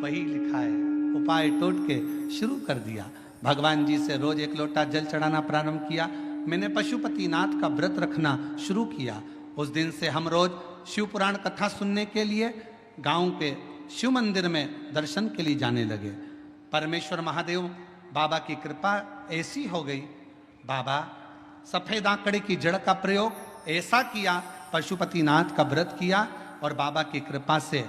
वही लिखा है, उपाय टोट के शुरू कर दिया। भगवान जी से रोज 1 लोटा जल चढ़ाना प्रारंभ किया। मैंने पशुपतिनाथ का व्रत रखना शुरू किया। उस दिन से हम रोज शिव पुराण कथा सुनने के लिए गांव के शिव मंदिर में दर्शन के लिए जाने लगे। परमेश्वर महादेव बाबा की कृपा ऐसी हो गई। बाबा सफेद आंकड़े की जड़ का प्रयोग ऐसा किया, पशुपतिनाथ का व्रत किया और बाबा की कृपा से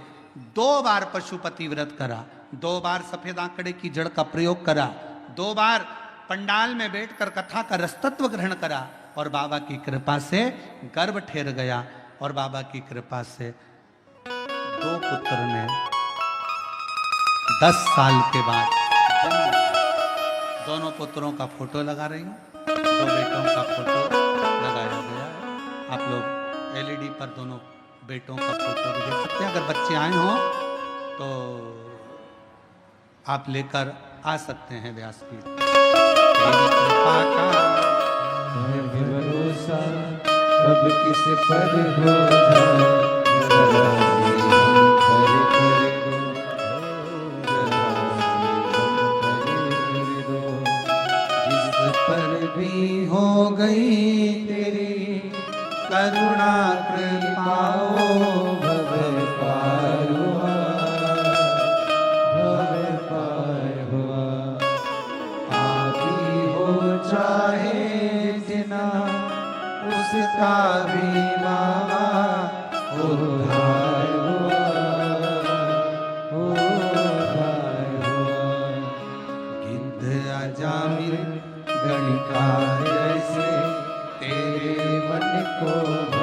2 बार पशुपति व्रत करा, 2 बार सफेद आंकड़े की जड़ का प्रयोग करा, 2 बार पंडाल में बैठकर कथा का रसतत्व ग्रहण करा और बाबा की कृपा से गर्भ ठहर गया और बाबा की कृपा से 2 पुत्र ने 10 साल के बाद जन्म। दोनों पुत्रों का फोटो लगा रही हूँ, 2 बेटों का फोटो लगाया गया है। आप लोग LED पर दोनों बेटों का फोटो भी देख सकते हैं। अगर बच्चे आए हों तो आप लेकर आ सकते हैं व्यासपीठ। कृपा का है भरोसा, कब किस पर हो जाए, जरा सी हम पर कर दो, जरा सी हम भी हो गई तेरी करुणा कृपा भव पार हुआ, भव पार हुआ। आप ही हो चाहे जिना उसका भी बाबा उद्धार हुआ, उद्धार हुआ। गिद्ध अजामिल गणिका जैसे तेरे मन को